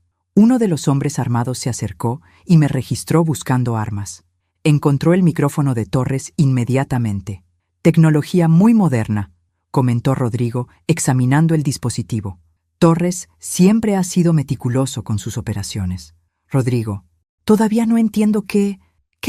Uno de los hombres armados se acercó y me registró buscando armas. Encontró el micrófono de Torres inmediatamente. Tecnología muy moderna, comentó Rodrigo, examinando el dispositivo. Torres siempre ha sido meticuloso con sus operaciones. Rodrigo, todavía no entiendo qué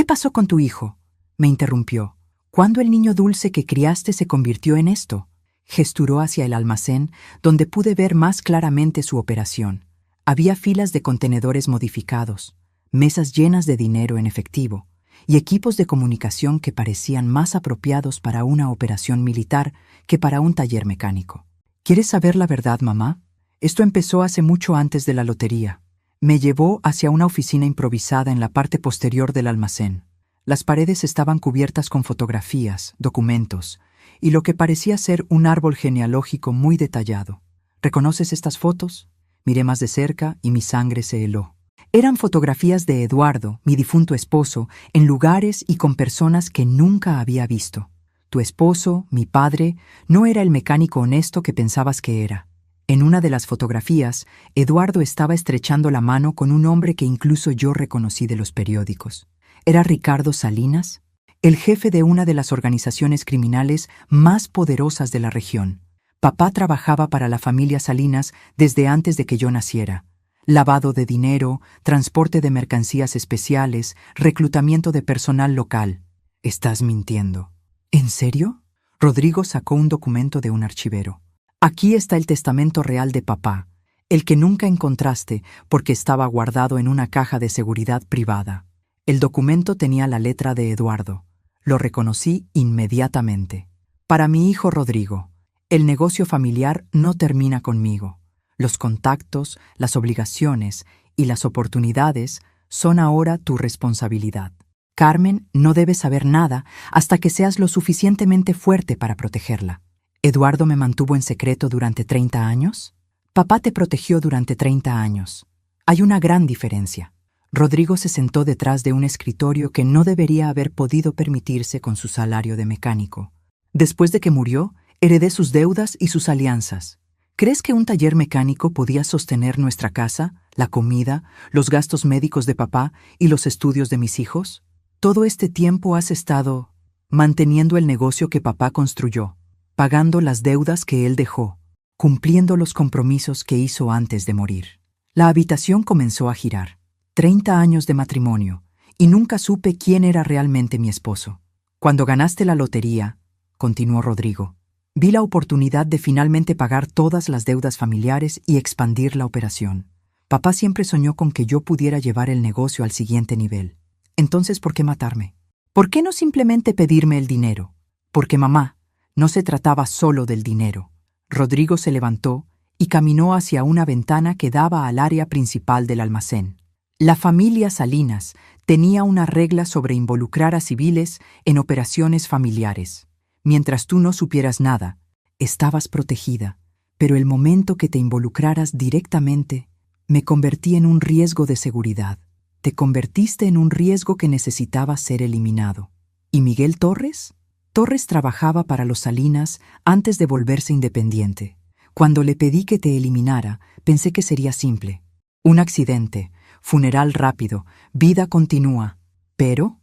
pasó con tu hijo, me interrumpió. ¿Cuándo el niño dulce que criaste se convirtió en esto? Gesturó hacia el almacén, donde pude ver más claramente su operación. Había filas de contenedores modificados, mesas llenas de dinero en efectivo y equipos de comunicación que parecían más apropiados para una operación militar que para un taller mecánico. ¿Quieres saber la verdad, mamá? Esto empezó hace mucho antes de la lotería. Me llevó hacia una oficina improvisada en la parte posterior del almacén. Las paredes estaban cubiertas con fotografías, documentos y lo que parecía ser un árbol genealógico muy detallado. ¿Reconoces estas fotos? Miré más de cerca y mi sangre se heló. Eran fotografías de Eduardo, mi difunto esposo, en lugares y con personas que nunca había visto. Tu esposo, mi padre, no era el mecánico honesto que pensabas que era. En una de las fotografías, Eduardo estaba estrechando la mano con un hombre que incluso yo reconocí de los periódicos. ¿Era Ricardo Salinas? El jefe de una de las organizaciones criminales más poderosas de la región. Papá trabajaba para la familia Salinas desde antes de que yo naciera. Lavado de dinero, transporte de mercancías especiales, reclutamiento de personal local. Estás mintiendo. ¿En serio? Rodrigo sacó un documento de un archivero. Aquí está el testamento real de papá, el que nunca encontraste porque estaba guardado en una caja de seguridad privada. El documento tenía la letra de Eduardo. Lo reconocí inmediatamente. Para mi hijo Rodrigo, el negocio familiar no termina conmigo. Los contactos, las obligaciones y las oportunidades son ahora tu responsabilidad. Carmen no debe saber nada hasta que seas lo suficientemente fuerte para protegerla. ¿Eduardo me mantuvo en secreto durante 30 años? Papá te protegió durante 30 años. Hay una gran diferencia. Rodrigo se sentó detrás de un escritorio que no debería haber podido permitirse con su salario de mecánico. Después de que murió, heredé sus deudas y sus alianzas. ¿Crees que un taller mecánico podía sostener nuestra casa, la comida, los gastos médicos de papá y los estudios de mis hijos? Todo este tiempo has estado manteniendo el negocio que papá construyó, pagando las deudas que él dejó, cumpliendo los compromisos que hizo antes de morir. La habitación comenzó a girar. 30 años de matrimonio, y nunca supe quién era realmente mi esposo. Cuando ganaste la lotería, continuó Rodrigo, vi la oportunidad de finalmente pagar todas las deudas familiares y expandir la operación. Papá siempre soñó con que yo pudiera llevar el negocio al siguiente nivel. Entonces, ¿por qué matarme? ¿Por qué no simplemente pedirme el dinero? Porque mamá, no se trataba solo del dinero. Rodrigo se levantó y caminó hacia una ventana que daba al área principal del almacén. La familia Salinas tenía una regla sobre involucrar a civiles en operaciones familiares. Mientras tú no supieras nada, estabas protegida, pero el momento que te involucraras directamente, me convertí en un riesgo de seguridad. Te convertiste en un riesgo que necesitaba ser eliminado. ¿Y Miguel Torres? Torres trabajaba para los Salinas antes de volverse independiente. Cuando le pedí que te eliminara, pensé que sería simple. Un accidente, funeral rápido, vida continúa. Pero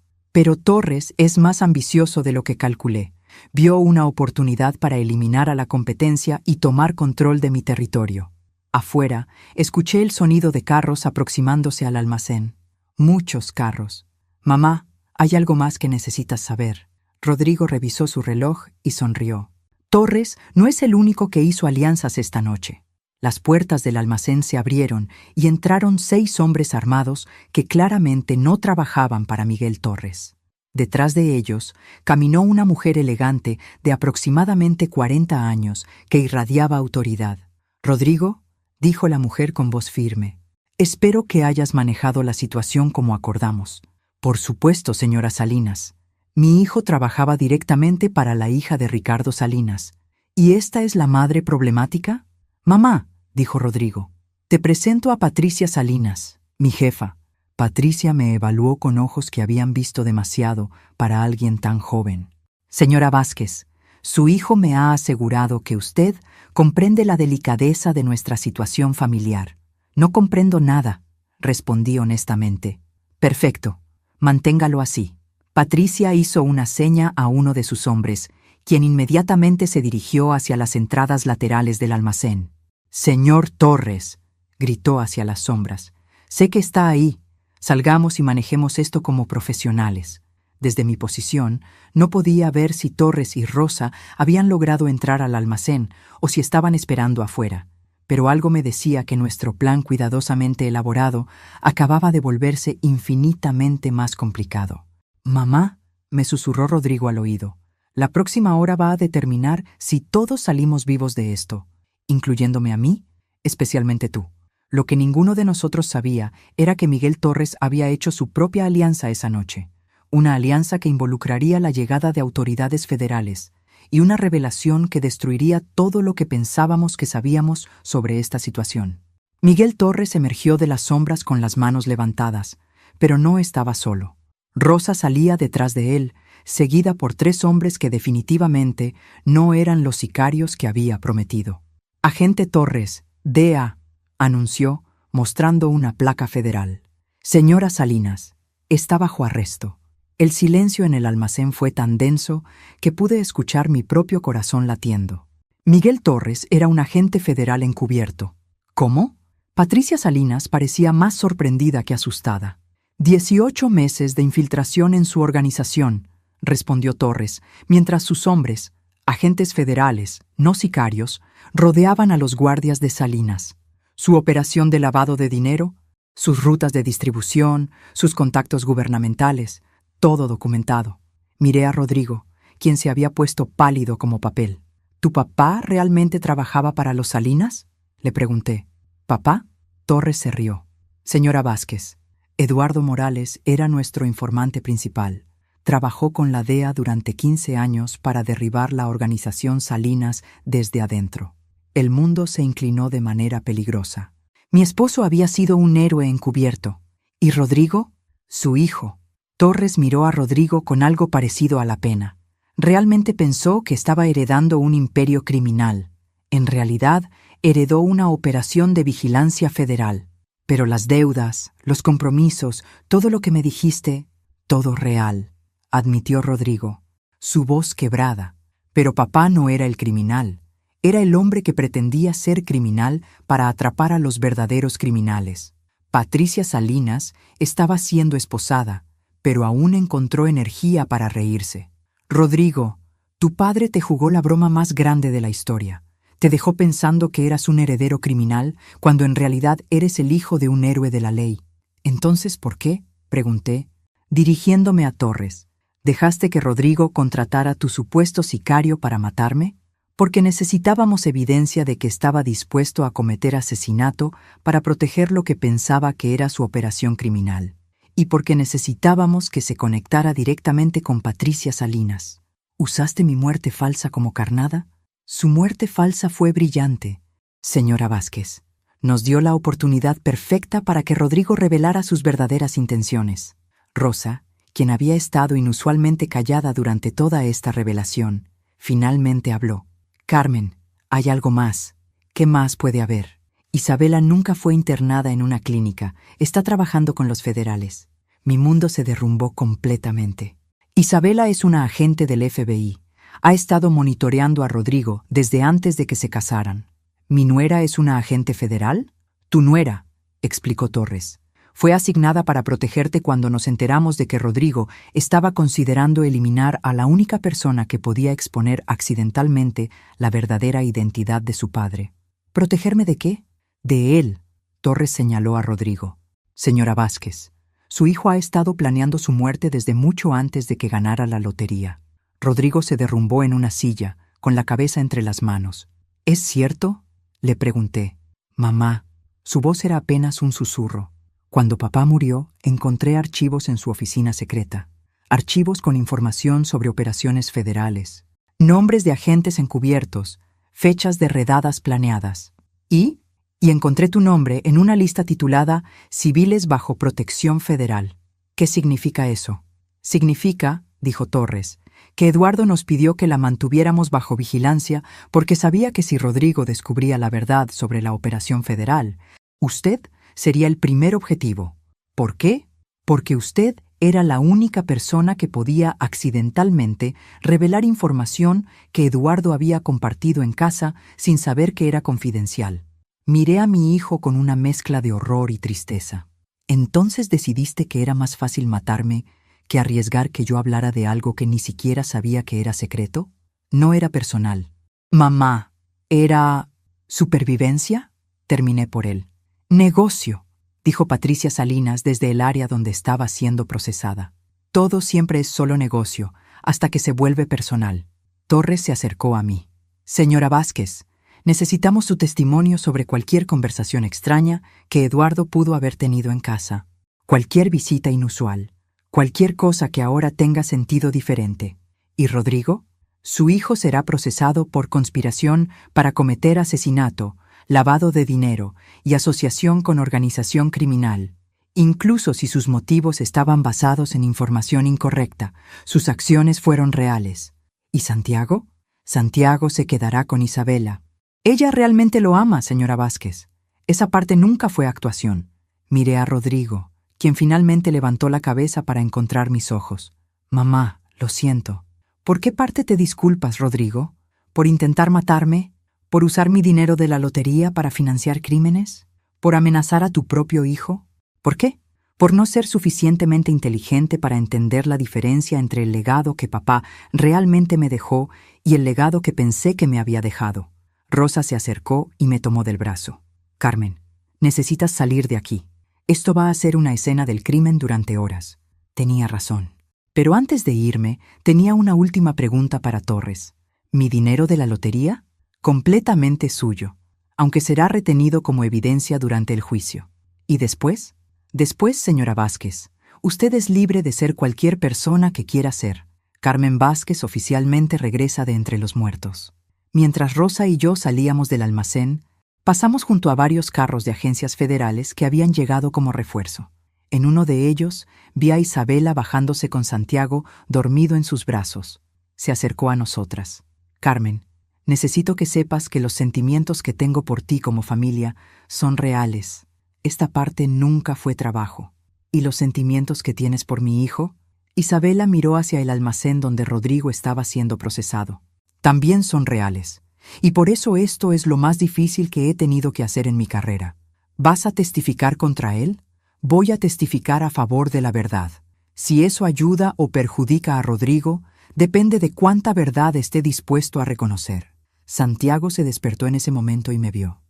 Torres es más ambicioso de lo que calculé. Vio una oportunidad para eliminar a la competencia y tomar control de mi territorio. Afuera, escuché el sonido de carros aproximándose al almacén. Muchos carros. Mamá, hay algo más que necesitas saber. Rodrigo revisó su reloj y sonrió. Torres no es el único que hizo alianzas esta noche. Las puertas del almacén se abrieron y entraron 6 hombres armados que claramente no trabajaban para Miguel Torres. Detrás de ellos caminó una mujer elegante de aproximadamente 40 años que irradiaba autoridad. «Rodrigo», dijo la mujer con voz firme, «espero que hayas manejado la situación como acordamos». «Por supuesto, señora Salinas. Mi hijo trabajaba directamente para la hija de Ricardo Salinas. ¿Y esta es la madre problemática?» «Mamá», dijo Rodrigo, «te presento a Patricia Salinas, mi jefa». Patricia me evaluó con ojos que habían visto demasiado para alguien tan joven. «Señora Vázquez, su hijo me ha asegurado que usted comprende la delicadeza de nuestra situación familiar». «No comprendo nada», respondí honestamente. Perfecto, manténgalo así. Patricia hizo una seña a uno de sus hombres, quien inmediatamente se dirigió hacia las entradas laterales del almacén. «Señor Torres», gritó hacia las sombras, «sé que está ahí. Salgamos y manejemos esto como profesionales». Desde mi posición, no podía ver si Torres y Rosa habían logrado entrar al almacén o si estaban esperando afuera, pero algo me decía que nuestro plan cuidadosamente elaborado acababa de volverse infinitamente más complicado. «Mamá», me susurró Rodrigo al oído, «la próxima hora va a determinar si todos salimos vivos de esto, incluyéndome a mí, especialmente tú». Lo que ninguno de nosotros sabía era que Miguel Torres había hecho su propia alianza esa noche, una alianza que involucraría la llegada de autoridades federales y una revelación que destruiría todo lo que pensábamos que sabíamos sobre esta situación. Miguel Torres emergió de las sombras con las manos levantadas, pero no estaba solo. Rosa salía detrás de él, seguida por 3 hombres que definitivamente no eran los sicarios que había prometido. «Agente Torres, D.A., anunció, mostrando una placa federal. «Señora Salinas, está bajo arresto». El silencio en el almacén fue tan denso que pude escuchar mi propio corazón latiendo. Miguel Torres era un agente federal encubierto. ¿Cómo? Patricia Salinas parecía más sorprendida que asustada. 18 meses de infiltración en su organización, respondió Torres, mientras sus hombres, agentes federales, no sicarios, rodeaban a los guardias de Salinas. Su operación de lavado de dinero, sus rutas de distribución, sus contactos gubernamentales, todo documentado. Miré a Rodrigo, quien se había puesto pálido como papel. ¿Tu papá realmente trabajaba para los Salinas?, le pregunté. ¿Papá? Torres se rió. Señora Vázquez, Eduardo Morales era nuestro informante principal. Trabajó con la DEA durante 15 años para derribar la organización Salinas desde adentro. El mundo se inclinó de manera peligrosa. Mi esposo había sido un héroe encubierto. ¿Y Rodrigo? Su hijo. Torres miró a Rodrigo con algo parecido a la pena. Realmente pensó que estaba heredando un imperio criminal. En realidad, heredó una operación de vigilancia federal. Pero las deudas, los compromisos, todo lo que me dijiste, todo real, admitió Rodrigo, su voz quebrada. Pero papá no era el criminal. Era el hombre que pretendía ser criminal para atrapar a los verdaderos criminales. Patricia Salinas estaba siendo esposada, pero aún encontró energía para reírse. Rodrigo, tu padre te jugó la broma más grande de la historia. Te dejó pensando que eras un heredero criminal cuando en realidad eres el hijo de un héroe de la ley. ¿Entonces por qué?, pregunté, dirigiéndome a Torres. ¿Dejaste que Rodrigo contratara a tu supuesto sicario para matarme? Porque necesitábamos evidencia de que estaba dispuesto a cometer asesinato para proteger lo que pensaba que era su operación criminal. Y porque necesitábamos que se conectara directamente con Patricia Salinas. ¿Usaste mi muerte falsa como carnada? Su muerte falsa fue brillante, señora Vázquez. Nos dio la oportunidad perfecta para que Rodrigo revelara sus verdaderas intenciones. Rosa, quien había estado inusualmente callada durante toda esta revelación, finalmente habló. Carmen, hay algo más. ¿Qué más puede haber? Isabela nunca fue internada en una clínica. Está trabajando con los federales. Mi mundo se derrumbó completamente. Isabela es una agente del FBI. Ha estado monitoreando a Rodrigo desde antes de que se casaran. ¿Mi nuera es una agente federal? Tu nuera, explicó Torres. Fue asignada para protegerte cuando nos enteramos de que Rodrigo estaba considerando eliminar a la única persona que podía exponer accidentalmente la verdadera identidad de su padre. ¿Protegerme de qué? De él, Torres señaló a Rodrigo. Señora Vázquez, su hijo ha estado planeando su muerte desde mucho antes de que ganara la lotería. Rodrigo se derrumbó en una silla, con la cabeza entre las manos. ¿Es cierto?, le pregunté. Mamá, su voz era apenas un susurro. Cuando papá murió, encontré archivos en su oficina secreta. Archivos con información sobre operaciones federales, nombres de agentes encubiertos, fechas de redadas planeadas. Y encontré tu nombre en una lista titulada Civiles bajo protección federal. ¿Qué significa eso? Significa, dijo Torres, que Eduardo nos pidió que la mantuviéramos bajo vigilancia porque sabía que si Rodrigo descubría la verdad sobre la operación federal, usted sería el primer objetivo. ¿Por qué? Porque usted era la única persona que podía accidentalmente revelar información que Eduardo había compartido en casa sin saber que era confidencial. Miré a mi hijo con una mezcla de horror y tristeza. ¿Entonces decidiste que era más fácil matarme que arriesgar que yo hablara de algo que ni siquiera sabía que era secreto? No era personal. Mamá, ¿era supervivencia? Terminé por él. Negocio, dijo Patricia Salinas desde el área donde estaba siendo procesada. Todo siempre es solo negocio, hasta que se vuelve personal. Torres se acercó a mí. Señora Vázquez, necesitamos su testimonio sobre cualquier conversación extraña que Eduardo pudo haber tenido en casa. Cualquier visita inusual. Cualquier cosa que ahora tenga sentido diferente. ¿Y Rodrigo? Su hijo será procesado por conspiración para cometer asesinato, lavado de dinero y asociación con organización criminal. Incluso si sus motivos estaban basados en información incorrecta, sus acciones fueron reales. ¿Y Santiago? Santiago se quedará con Isabela. Ella realmente lo ama, señora Vázquez. Esa parte nunca fue actuación. Miré a Rodrigo, quien finalmente levantó la cabeza para encontrar mis ojos. Mamá, lo siento. ¿Por qué parte te disculpas, Rodrigo? ¿Por intentar matarme? ¿Por usar mi dinero de la lotería para financiar crímenes? ¿Por amenazar a tu propio hijo? ¿Por qué? ¿Por no ser suficientemente inteligente para entender la diferencia entre el legado que papá realmente me dejó y el legado que pensé que me había dejado? Rosa se acercó y me tomó del brazo. Carmen, necesitas salir de aquí. Esto va a ser una escena del crimen durante horas. Tenía razón. Pero antes de irme, tenía una última pregunta para Torres. ¿Mi dinero de la lotería? Completamente suyo, aunque será retenido como evidencia durante el juicio. ¿Y después? Después, señora Vázquez, usted es libre de ser cualquier persona que quiera ser. Carmen Vázquez oficialmente regresa de entre los muertos. Mientras Rosa y yo salíamos del almacén, pasamos junto a varios carros de agencias federales que habían llegado como refuerzo. En uno de ellos vi a Isabela bajándose con Santiago dormido en sus brazos. Se acercó a nosotras. Carmen, necesito que sepas que los sentimientos que tengo por ti como familia son reales. Esta parte nunca fue trabajo. ¿Y los sentimientos que tienes por mi hijo? Isabela miró hacia el almacén donde Rodrigo estaba siendo procesado. También son reales. Y por eso esto es lo más difícil que he tenido que hacer en mi carrera. ¿Vas a testificar contra él? Voy a testificar a favor de la verdad. Si eso ayuda o perjudica a Rodrigo, depende de cuánta verdad esté dispuesto a reconocer. Santiago se despertó en ese momento y me vio.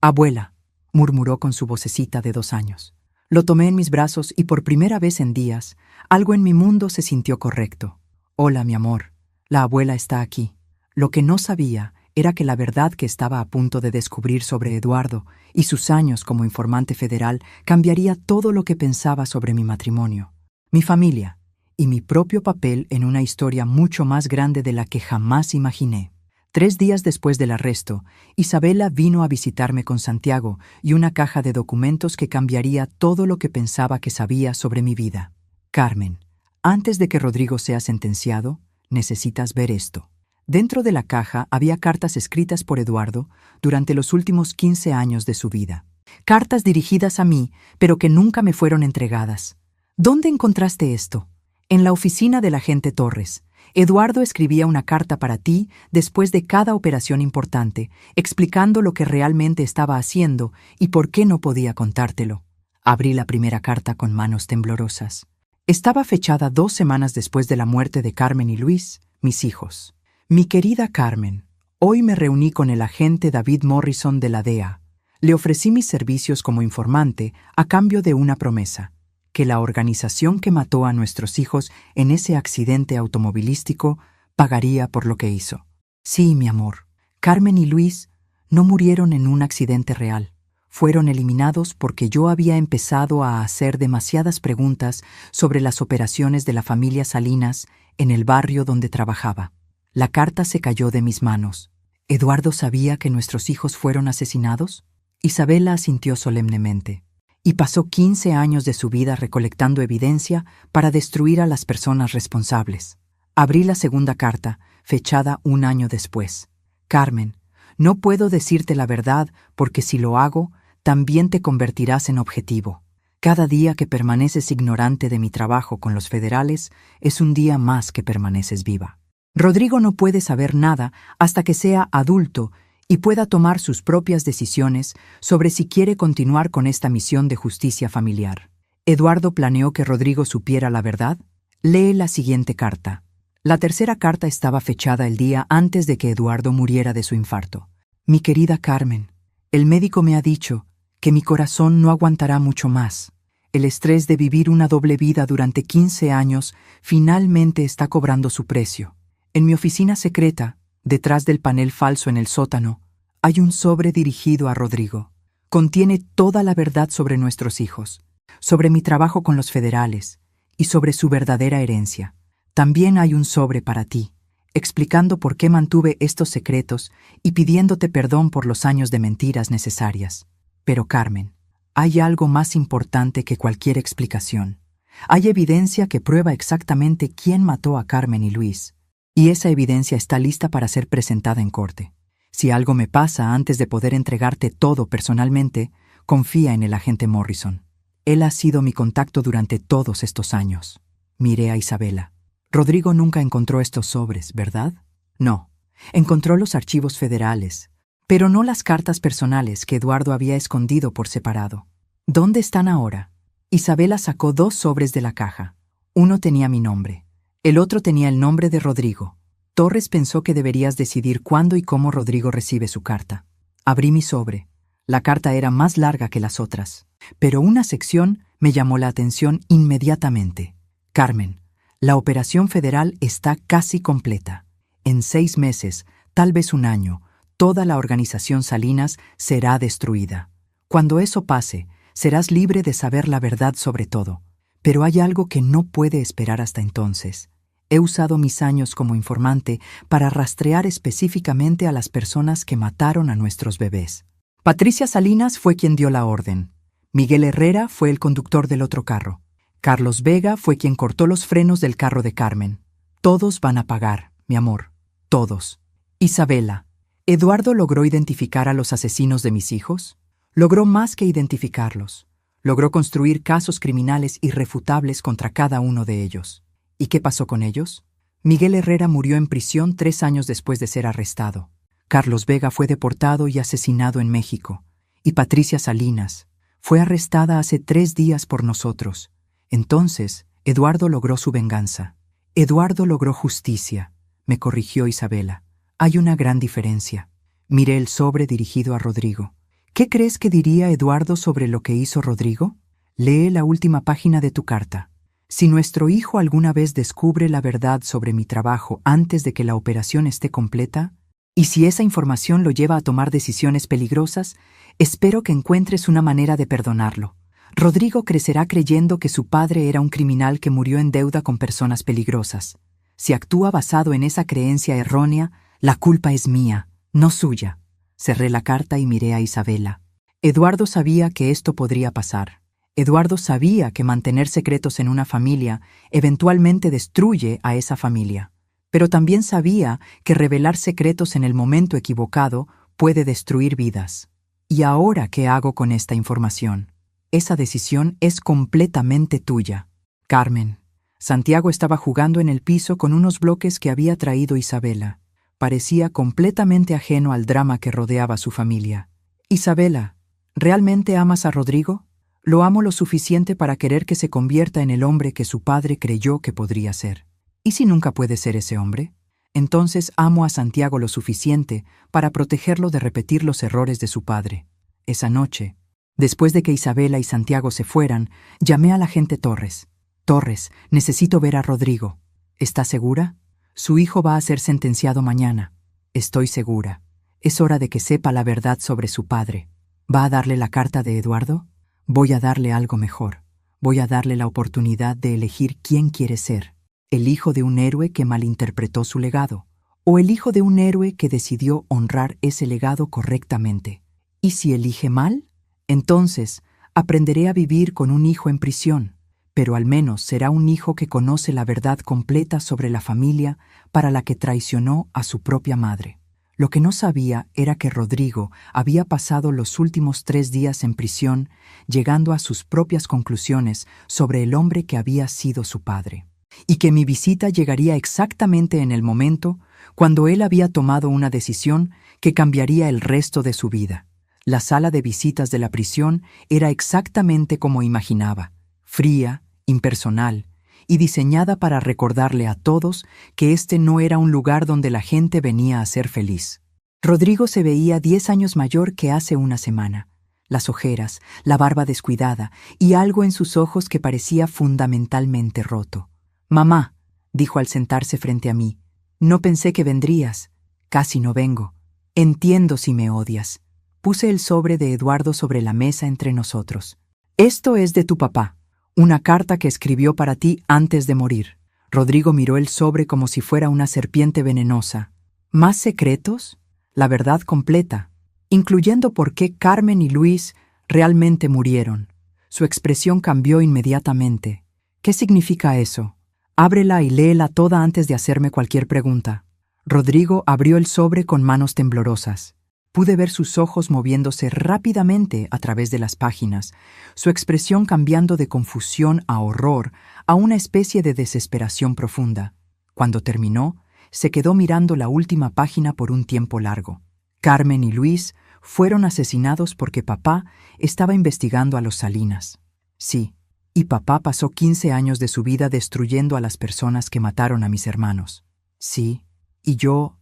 Abuela, murmuró con su vocecita de 2 años. Lo tomé en mis brazos y por primera vez en días, algo en mi mundo se sintió correcto. Hola, mi amor. La abuela está aquí. Lo que no sabía era que la verdad que estaba a punto de descubrir sobre Eduardo y sus años como informante federal cambiaría todo lo que pensaba sobre mi matrimonio, mi familia y mi propio papel en una historia mucho más grande de la que jamás imaginé. 3 días después del arresto, Isabela vino a visitarme con Santiago y una caja de documentos que cambiaría todo lo que pensaba que sabía sobre mi vida. Carmen, antes de que Rodrigo sea sentenciado, necesitas ver esto. Dentro de la caja había cartas escritas por Eduardo durante los últimos 15 años de su vida. Cartas dirigidas a mí, pero que nunca me fueron entregadas. ¿Dónde encontraste esto? En la oficina del agente Torres. Eduardo escribía una carta para ti después de cada operación importante, explicando lo que realmente estaba haciendo y por qué no podía contártelo. Abrí la primera carta con manos temblorosas. Estaba fechada 2 semanas después de la muerte de Carmen y Luis, mis hijos. Mi querida Carmen, hoy me reuní con el agente David Morrison de la DEA. Le ofrecí mis servicios como informante a cambio de una promesa, que la organización que mató a nuestros hijos en ese accidente automovilístico pagaría por lo que hizo. Sí, mi amor, Carmen y Luis no murieron en un accidente real. Fueron eliminados porque yo había empezado a hacer demasiadas preguntas sobre las operaciones de la familia Salinas en el barrio donde trabajaba. La carta se cayó de mis manos. ¿Eduardo sabía que nuestros hijos fueron asesinados? Isabela asintió solemnemente. Y pasó 15 años de su vida recolectando evidencia para destruir a las personas responsables. Abrí la segunda carta, fechada 1 año después. Carmen, no puedo decirte la verdad porque si lo hago, también te convertirás en objetivo. Cada día que permaneces ignorante de mi trabajo con los federales es un día más que permaneces viva. Rodrigo no puede saber nada hasta que sea adulto y pueda tomar sus propias decisiones sobre si quiere continuar con esta misión de justicia familiar. ¿Eduardo planeó que Rodrigo supiera la verdad? Lee la siguiente carta. La tercera carta estaba fechada el día antes de que Eduardo muriera de su infarto. Mi querida Carmen, el médico me ha dicho que mi corazón no aguantará mucho más. El estrés de vivir una doble vida durante 15 años finalmente está cobrando su precio. En mi oficina secreta, detrás del panel falso en el sótano, hay un sobre dirigido a Rodrigo. Contiene toda la verdad sobre nuestros hijos, sobre mi trabajo con los federales y sobre su verdadera herencia. También hay un sobre para ti, explicando por qué mantuve estos secretos y pidiéndote perdón por los años de mentiras necesarias. Pero Carmen, hay algo más importante que cualquier explicación. Hay evidencia que prueba exactamente quién mató a Carmen y Luis, y esa evidencia está lista para ser presentada en corte. Si algo me pasa antes de poder entregarte todo personalmente, confía en el agente Morrison. Él ha sido mi contacto durante todos estos años. Miré a Isabela. Rodrigo nunca encontró estos sobres, ¿verdad? No. Encontró los archivos federales, pero no las cartas personales que Eduardo había escondido por separado. ¿Dónde están ahora? Isabela sacó 2 sobres de la caja. Uno tenía mi nombre. El otro tenía el nombre de Rodrigo. Torres pensó que deberías decidir cuándo y cómo Rodrigo recibe su carta. Abrí mi sobre. La carta era más larga que las otras, pero una sección me llamó la atención inmediatamente. Carmen, la operación federal está casi completa. En 6 meses, tal vez un año, toda la organización Salinas será destruida. Cuando eso pase, serás libre de saber la verdad sobre todo. Pero hay algo que no puede esperar hasta entonces. He usado mis años como informante para rastrear específicamente a las personas que mataron a nuestros bebés. Patricia Salinas fue quien dio la orden. Miguel Herrera fue el conductor del otro carro. Carlos Vega fue quien cortó los frenos del carro de Carmen. Todos van a pagar, mi amor. Todos. Isabela, ¿Eduardo logró identificar a los asesinos de mis hijos? Logró más que identificarlos. Logró construir casos criminales irrefutables contra cada uno de ellos. ¿Y qué pasó con ellos? Miguel Herrera murió en prisión 3 años después de ser arrestado. Carlos Vega fue deportado y asesinado en México. Y Patricia Salinas fue arrestada hace 3 días por nosotros. Entonces, Eduardo logró su venganza. Eduardo logró justicia, me corrigió Isabela. Hay una gran diferencia. Miré el sobre dirigido a Rodrigo. ¿Qué crees que diría Eduardo sobre lo que hizo Rodrigo? Lee la última página de tu carta. Si nuestro hijo alguna vez descubre la verdad sobre mi trabajo antes de que la operación esté completa, y si esa información lo lleva a tomar decisiones peligrosas, espero que encuentres una manera de perdonarlo. Rodrigo crecerá creyendo que su padre era un criminal que murió en deuda con personas peligrosas. Si actúa basado en esa creencia errónea, la culpa es mía, no suya. Cerré la carta y miré a Isabela. Eduardo sabía que esto podría pasar. Eduardo sabía que mantener secretos en una familia eventualmente destruye a esa familia. Pero también sabía que revelar secretos en el momento equivocado puede destruir vidas. ¿Y ahora qué hago con esta información? Esa decisión es completamente tuya. Carmen. Santiago estaba jugando en el piso con unos bloques que había traído Isabela. Parecía completamente ajeno al drama que rodeaba a su familia. Isabela, ¿realmente amas a Rodrigo? Lo amo lo suficiente para querer que se convierta en el hombre que su padre creyó que podría ser. ¿Y si nunca puede ser ese hombre? Entonces amo a Santiago lo suficiente para protegerlo de repetir los errores de su padre. Esa noche, después de que Isabela y Santiago se fueran, llamé al agente Torres. Torres, necesito ver a Rodrigo. ¿Está segura? Su hijo va a ser sentenciado mañana. Estoy segura. Es hora de que sepa la verdad sobre su padre. ¿Va a darle la carta de Eduardo? Voy a darle algo mejor. Voy a darle la oportunidad de elegir quién quiere ser. ¿El hijo de un héroe que malinterpretó su legado? ¿O el hijo de un héroe que decidió honrar ese legado correctamente? ¿Y si elige mal? Entonces, aprenderé a vivir con un hijo en prisión, pero al menos será un hijo que conoce la verdad completa sobre la familia para la que traicionó a su propia madre. Lo que no sabía era que Rodrigo había pasado los últimos 3 días en prisión, llegando a sus propias conclusiones sobre el hombre que había sido su padre, y que mi visita llegaría exactamente en el momento cuando él había tomado una decisión que cambiaría el resto de su vida. La sala de visitas de la prisión era exactamente como imaginaba, fría, impersonal, y diseñada para recordarle a todos que este no era un lugar donde la gente venía a ser feliz. Rodrigo se veía 10 años mayor que hace una semana. Las ojeras, la barba descuidada y algo en sus ojos que parecía fundamentalmente roto. «Mamá», dijo al sentarse frente a mí, «no pensé que vendrías. Casi no vengo. Entiendo si me odias». Puse el sobre de Eduardo sobre la mesa entre nosotros. «Esto es de tu papá. Una carta que escribió para ti antes de morir». Rodrigo miró el sobre como si fuera una serpiente venenosa. «¿Más secretos?» «La verdad completa, incluyendo por qué Carmen y Luis realmente murieron». Su expresión cambió inmediatamente. «¿Qué significa eso? Ábrela y léela toda antes de hacerme cualquier pregunta». Rodrigo abrió el sobre con manos temblorosas. Pude ver sus ojos moviéndose rápidamente a través de las páginas, su expresión cambiando de confusión a horror, a una especie de desesperación profunda. Cuando terminó, se quedó mirando la última página por un tiempo largo. Carmen y Luis fueron asesinados porque papá estaba investigando a los Salinas. Sí, y papá pasó 15 años de su vida destruyendo a las personas que mataron a mis hermanos. Sí, y yo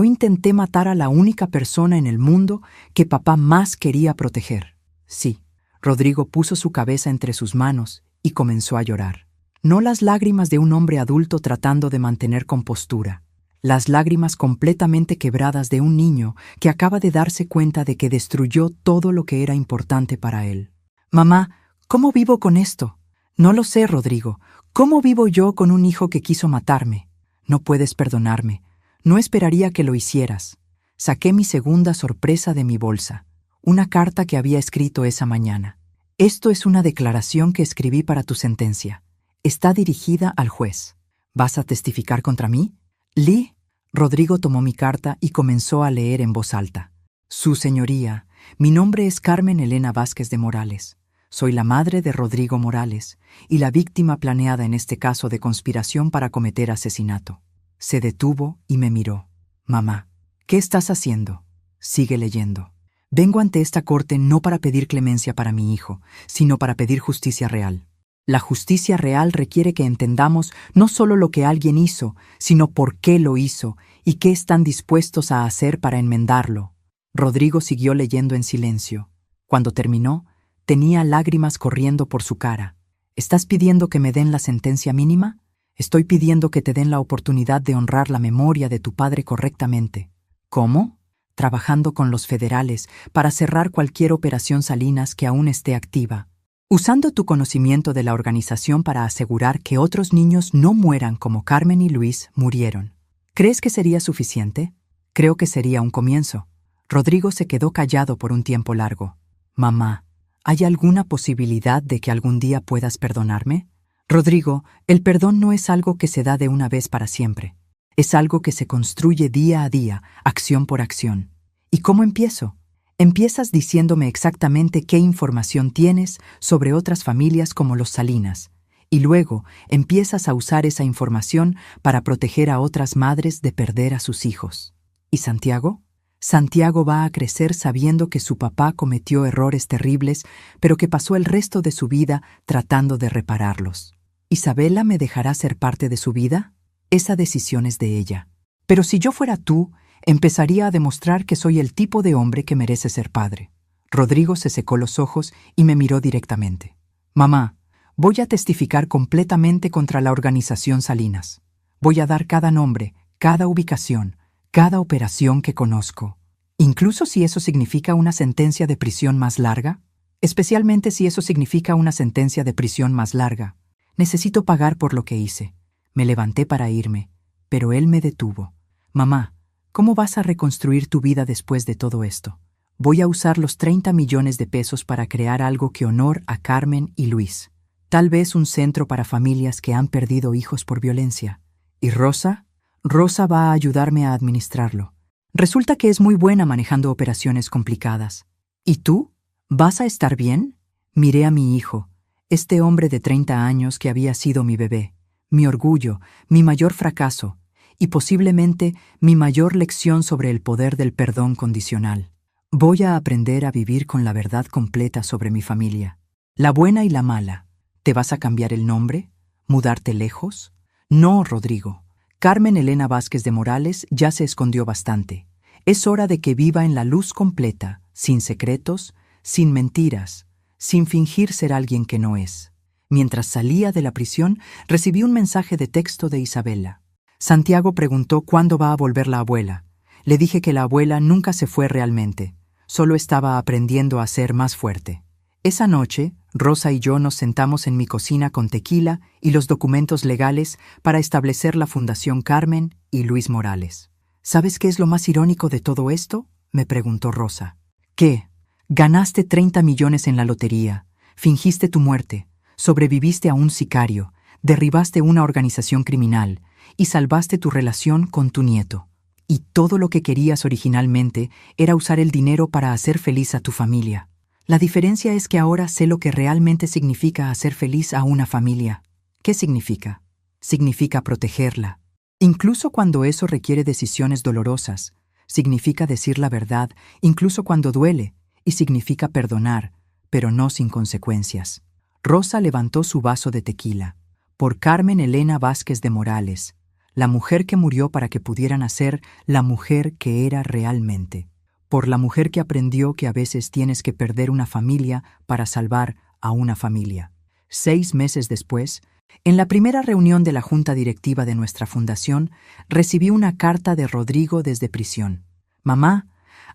intenté matar a la única persona en el mundo que papá más quería proteger. Sí. Rodrigo puso su cabeza entre sus manos y comenzó a llorar. No las lágrimas de un hombre adulto tratando de mantener compostura. Las lágrimas completamente quebradas de un niño que acaba de darse cuenta de que destruyó todo lo que era importante para él. «Mamá, ¿cómo vivo con esto?» «No lo sé, Rodrigo. ¿Cómo vivo yo con un hijo que quiso matarme?» «No puedes perdonarme. No esperaría que lo hicieras». Saqué mi segunda sorpresa de mi bolsa, una carta que había escrito esa mañana. «Esto es una declaración que escribí para tu sentencia. Está dirigida al juez. ¿Vas a testificar contra mí?» «Lee». Rodrigo tomó mi carta y comenzó a leer en voz alta. «Su señoría, mi nombre es Carmen Elena Vázquez de Morales. Soy la madre de Rodrigo Morales y la víctima planeada en este caso de conspiración para cometer asesinato». Se detuvo y me miró. «Mamá, ¿qué estás haciendo?» «Sigue leyendo. Vengo ante esta corte no para pedir clemencia para mi hijo, sino para pedir justicia real. La justicia real requiere que entendamos no solo lo que alguien hizo, sino por qué lo hizo y qué están dispuestos a hacer para enmendarlo». Rodrigo siguió leyendo en silencio. Cuando terminó, tenía lágrimas corriendo por su cara. «¿Estás pidiendo que me den la sentencia mínima?» «Estoy pidiendo que te den la oportunidad de honrar la memoria de tu padre correctamente». «¿Cómo?» «Trabajando con los federales para cerrar cualquier operación Salinas que aún esté activa. Usando tu conocimiento de la organización para asegurar que otros niños no mueran como Carmen y Luis murieron. ¿Crees que sería suficiente?» «Creo que sería un comienzo». Rodrigo se quedó callado por un tiempo largo. «Mamá, ¿hay alguna posibilidad de que algún día puedas perdonarme?» «Rodrigo, el perdón no es algo que se da de una vez para siempre. Es algo que se construye día a día, acción por acción. ¿Y cómo empiezo? Empiezas diciéndome exactamente qué información tienes sobre otras familias como los Salinas, y luego empiezas a usar esa información para proteger a otras madres de perder a sus hijos. ¿Y Santiago? Santiago va a crecer sabiendo que su papá cometió errores terribles, pero que pasó el resto de su vida tratando de repararlos. ¿Isabela me dejará ser parte de su vida? Esa decisión es de ella. Pero si yo fuera tú, empezaría a demostrar que soy el tipo de hombre que merece ser padre». Rodrigo se secó los ojos y me miró directamente. «Mamá, voy a testificar completamente contra la organización Salinas. Voy a dar cada nombre, cada ubicación, cada operación que conozco. Incluso si eso significa una sentencia de prisión más larga. Especialmente si eso significa una sentencia de prisión más larga. Necesito pagar por lo que hice». Me levanté para irme, pero él me detuvo. «Mamá, ¿cómo vas a reconstruir tu vida después de todo esto?» «Voy a usar los 30 millones de pesos para crear algo que honor a Carmen y Luis. Tal vez un centro para familias que han perdido hijos por violencia. ¿Y Rosa? Rosa va a ayudarme a administrarlo. Resulta que es muy buena manejando operaciones complicadas. ¿Y tú? ¿Vas a estar bien? Miré a mi hijo, este hombre de 30 años que había sido mi bebé, mi orgullo, mi mayor fracaso y posiblemente mi mayor lección sobre el poder del perdón condicional. Voy a aprender a vivir con la verdad completa sobre mi familia, la buena y la mala. ¿Te vas a cambiar el nombre? ¿Mudarte lejos? No, Rodrigo. Carmen Elena Vázquez de Morales ya se escondió bastante. Es hora de que viva en la luz completa, sin secretos, sin mentiras, sin fingir ser alguien que no es. Mientras salía de la prisión, recibí un mensaje de texto de Isabela. Santiago preguntó cuándo va a volver la abuela. Le dije que la abuela nunca se fue realmente, solo estaba aprendiendo a ser más fuerte. Esa noche, Rosa y yo nos sentamos en mi cocina con tequila y los documentos legales para establecer la Fundación Carmen y Luis Morales. ¿Sabes qué es lo más irónico de todo esto?, me preguntó Rosa. ¿Qué? Ganaste 30 millones en la lotería, fingiste tu muerte, sobreviviste a un sicario, derribaste una organización criminal y salvaste tu relación con tu nieto. Y todo lo que querías originalmente era usar el dinero para hacer feliz a tu familia. La diferencia es que ahora sé lo que realmente significa hacer feliz a una familia. ¿Qué significa? Significa protegerla. Incluso cuando eso requiere decisiones dolorosas. Significa decir la verdad, incluso cuando duele. Y significa perdonar, pero no sin consecuencias. Rosa levantó su vaso de tequila. Por Carmen Elena Vázquez de Morales, la mujer que murió para que pudieran hacer la mujer que era realmente. Por la mujer que aprendió que a veces tienes que perder una familia para salvar a una familia. 6 meses después, en la primera reunión de la junta directiva de nuestra fundación, recibí una carta de Rodrigo desde prisión. Mamá,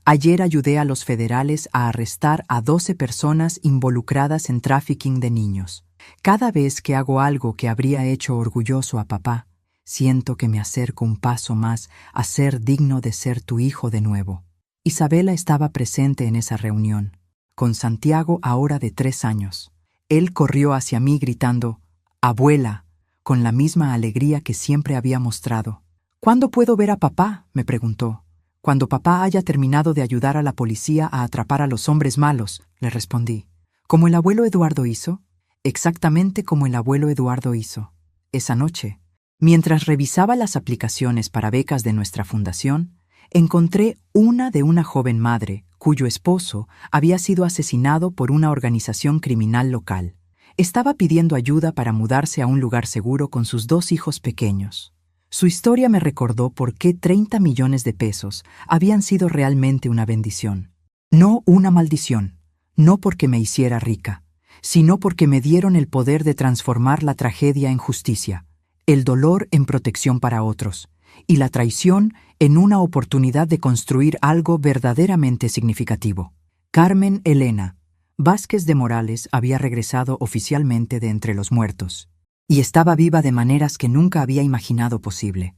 ayer ayudé a los federales a arrestar a 12 personas involucradas en tráfico de niños. Cada vez que hago algo que habría hecho orgulloso a papá, siento que me acerco un paso más a ser digno de ser tu hijo de nuevo. Isabela estaba presente en esa reunión, con Santiago ahora de 3 años. Él corrió hacia mí gritando, «Abuela», con la misma alegría que siempre había mostrado. «¿Cuándo puedo ver a papá?», me preguntó. «Cuando papá haya terminado de ayudar a la policía a atrapar a los hombres malos», le respondí. «¿Como el abuelo Eduardo hizo?» «Exactamente como el abuelo Eduardo hizo. Esa noche, mientras revisaba las aplicaciones para becas de nuestra fundación, encontré una de una joven madre cuyo esposo había sido asesinado por una organización criminal local. Estaba pidiendo ayuda para mudarse a un lugar seguro con sus 2 hijos pequeños. Su historia me recordó por qué 30 millones de pesos habían sido realmente una bendición. No una maldición, no porque me hiciera rica, sino porque me dieron el poder de transformar la tragedia en justicia, el dolor en protección para otros, y la traición en una oportunidad de construir algo verdaderamente significativo. Carmen Elena Vázquez de Morales había regresado oficialmente de entre los muertos, y estaba viva de maneras que nunca había imaginado posible.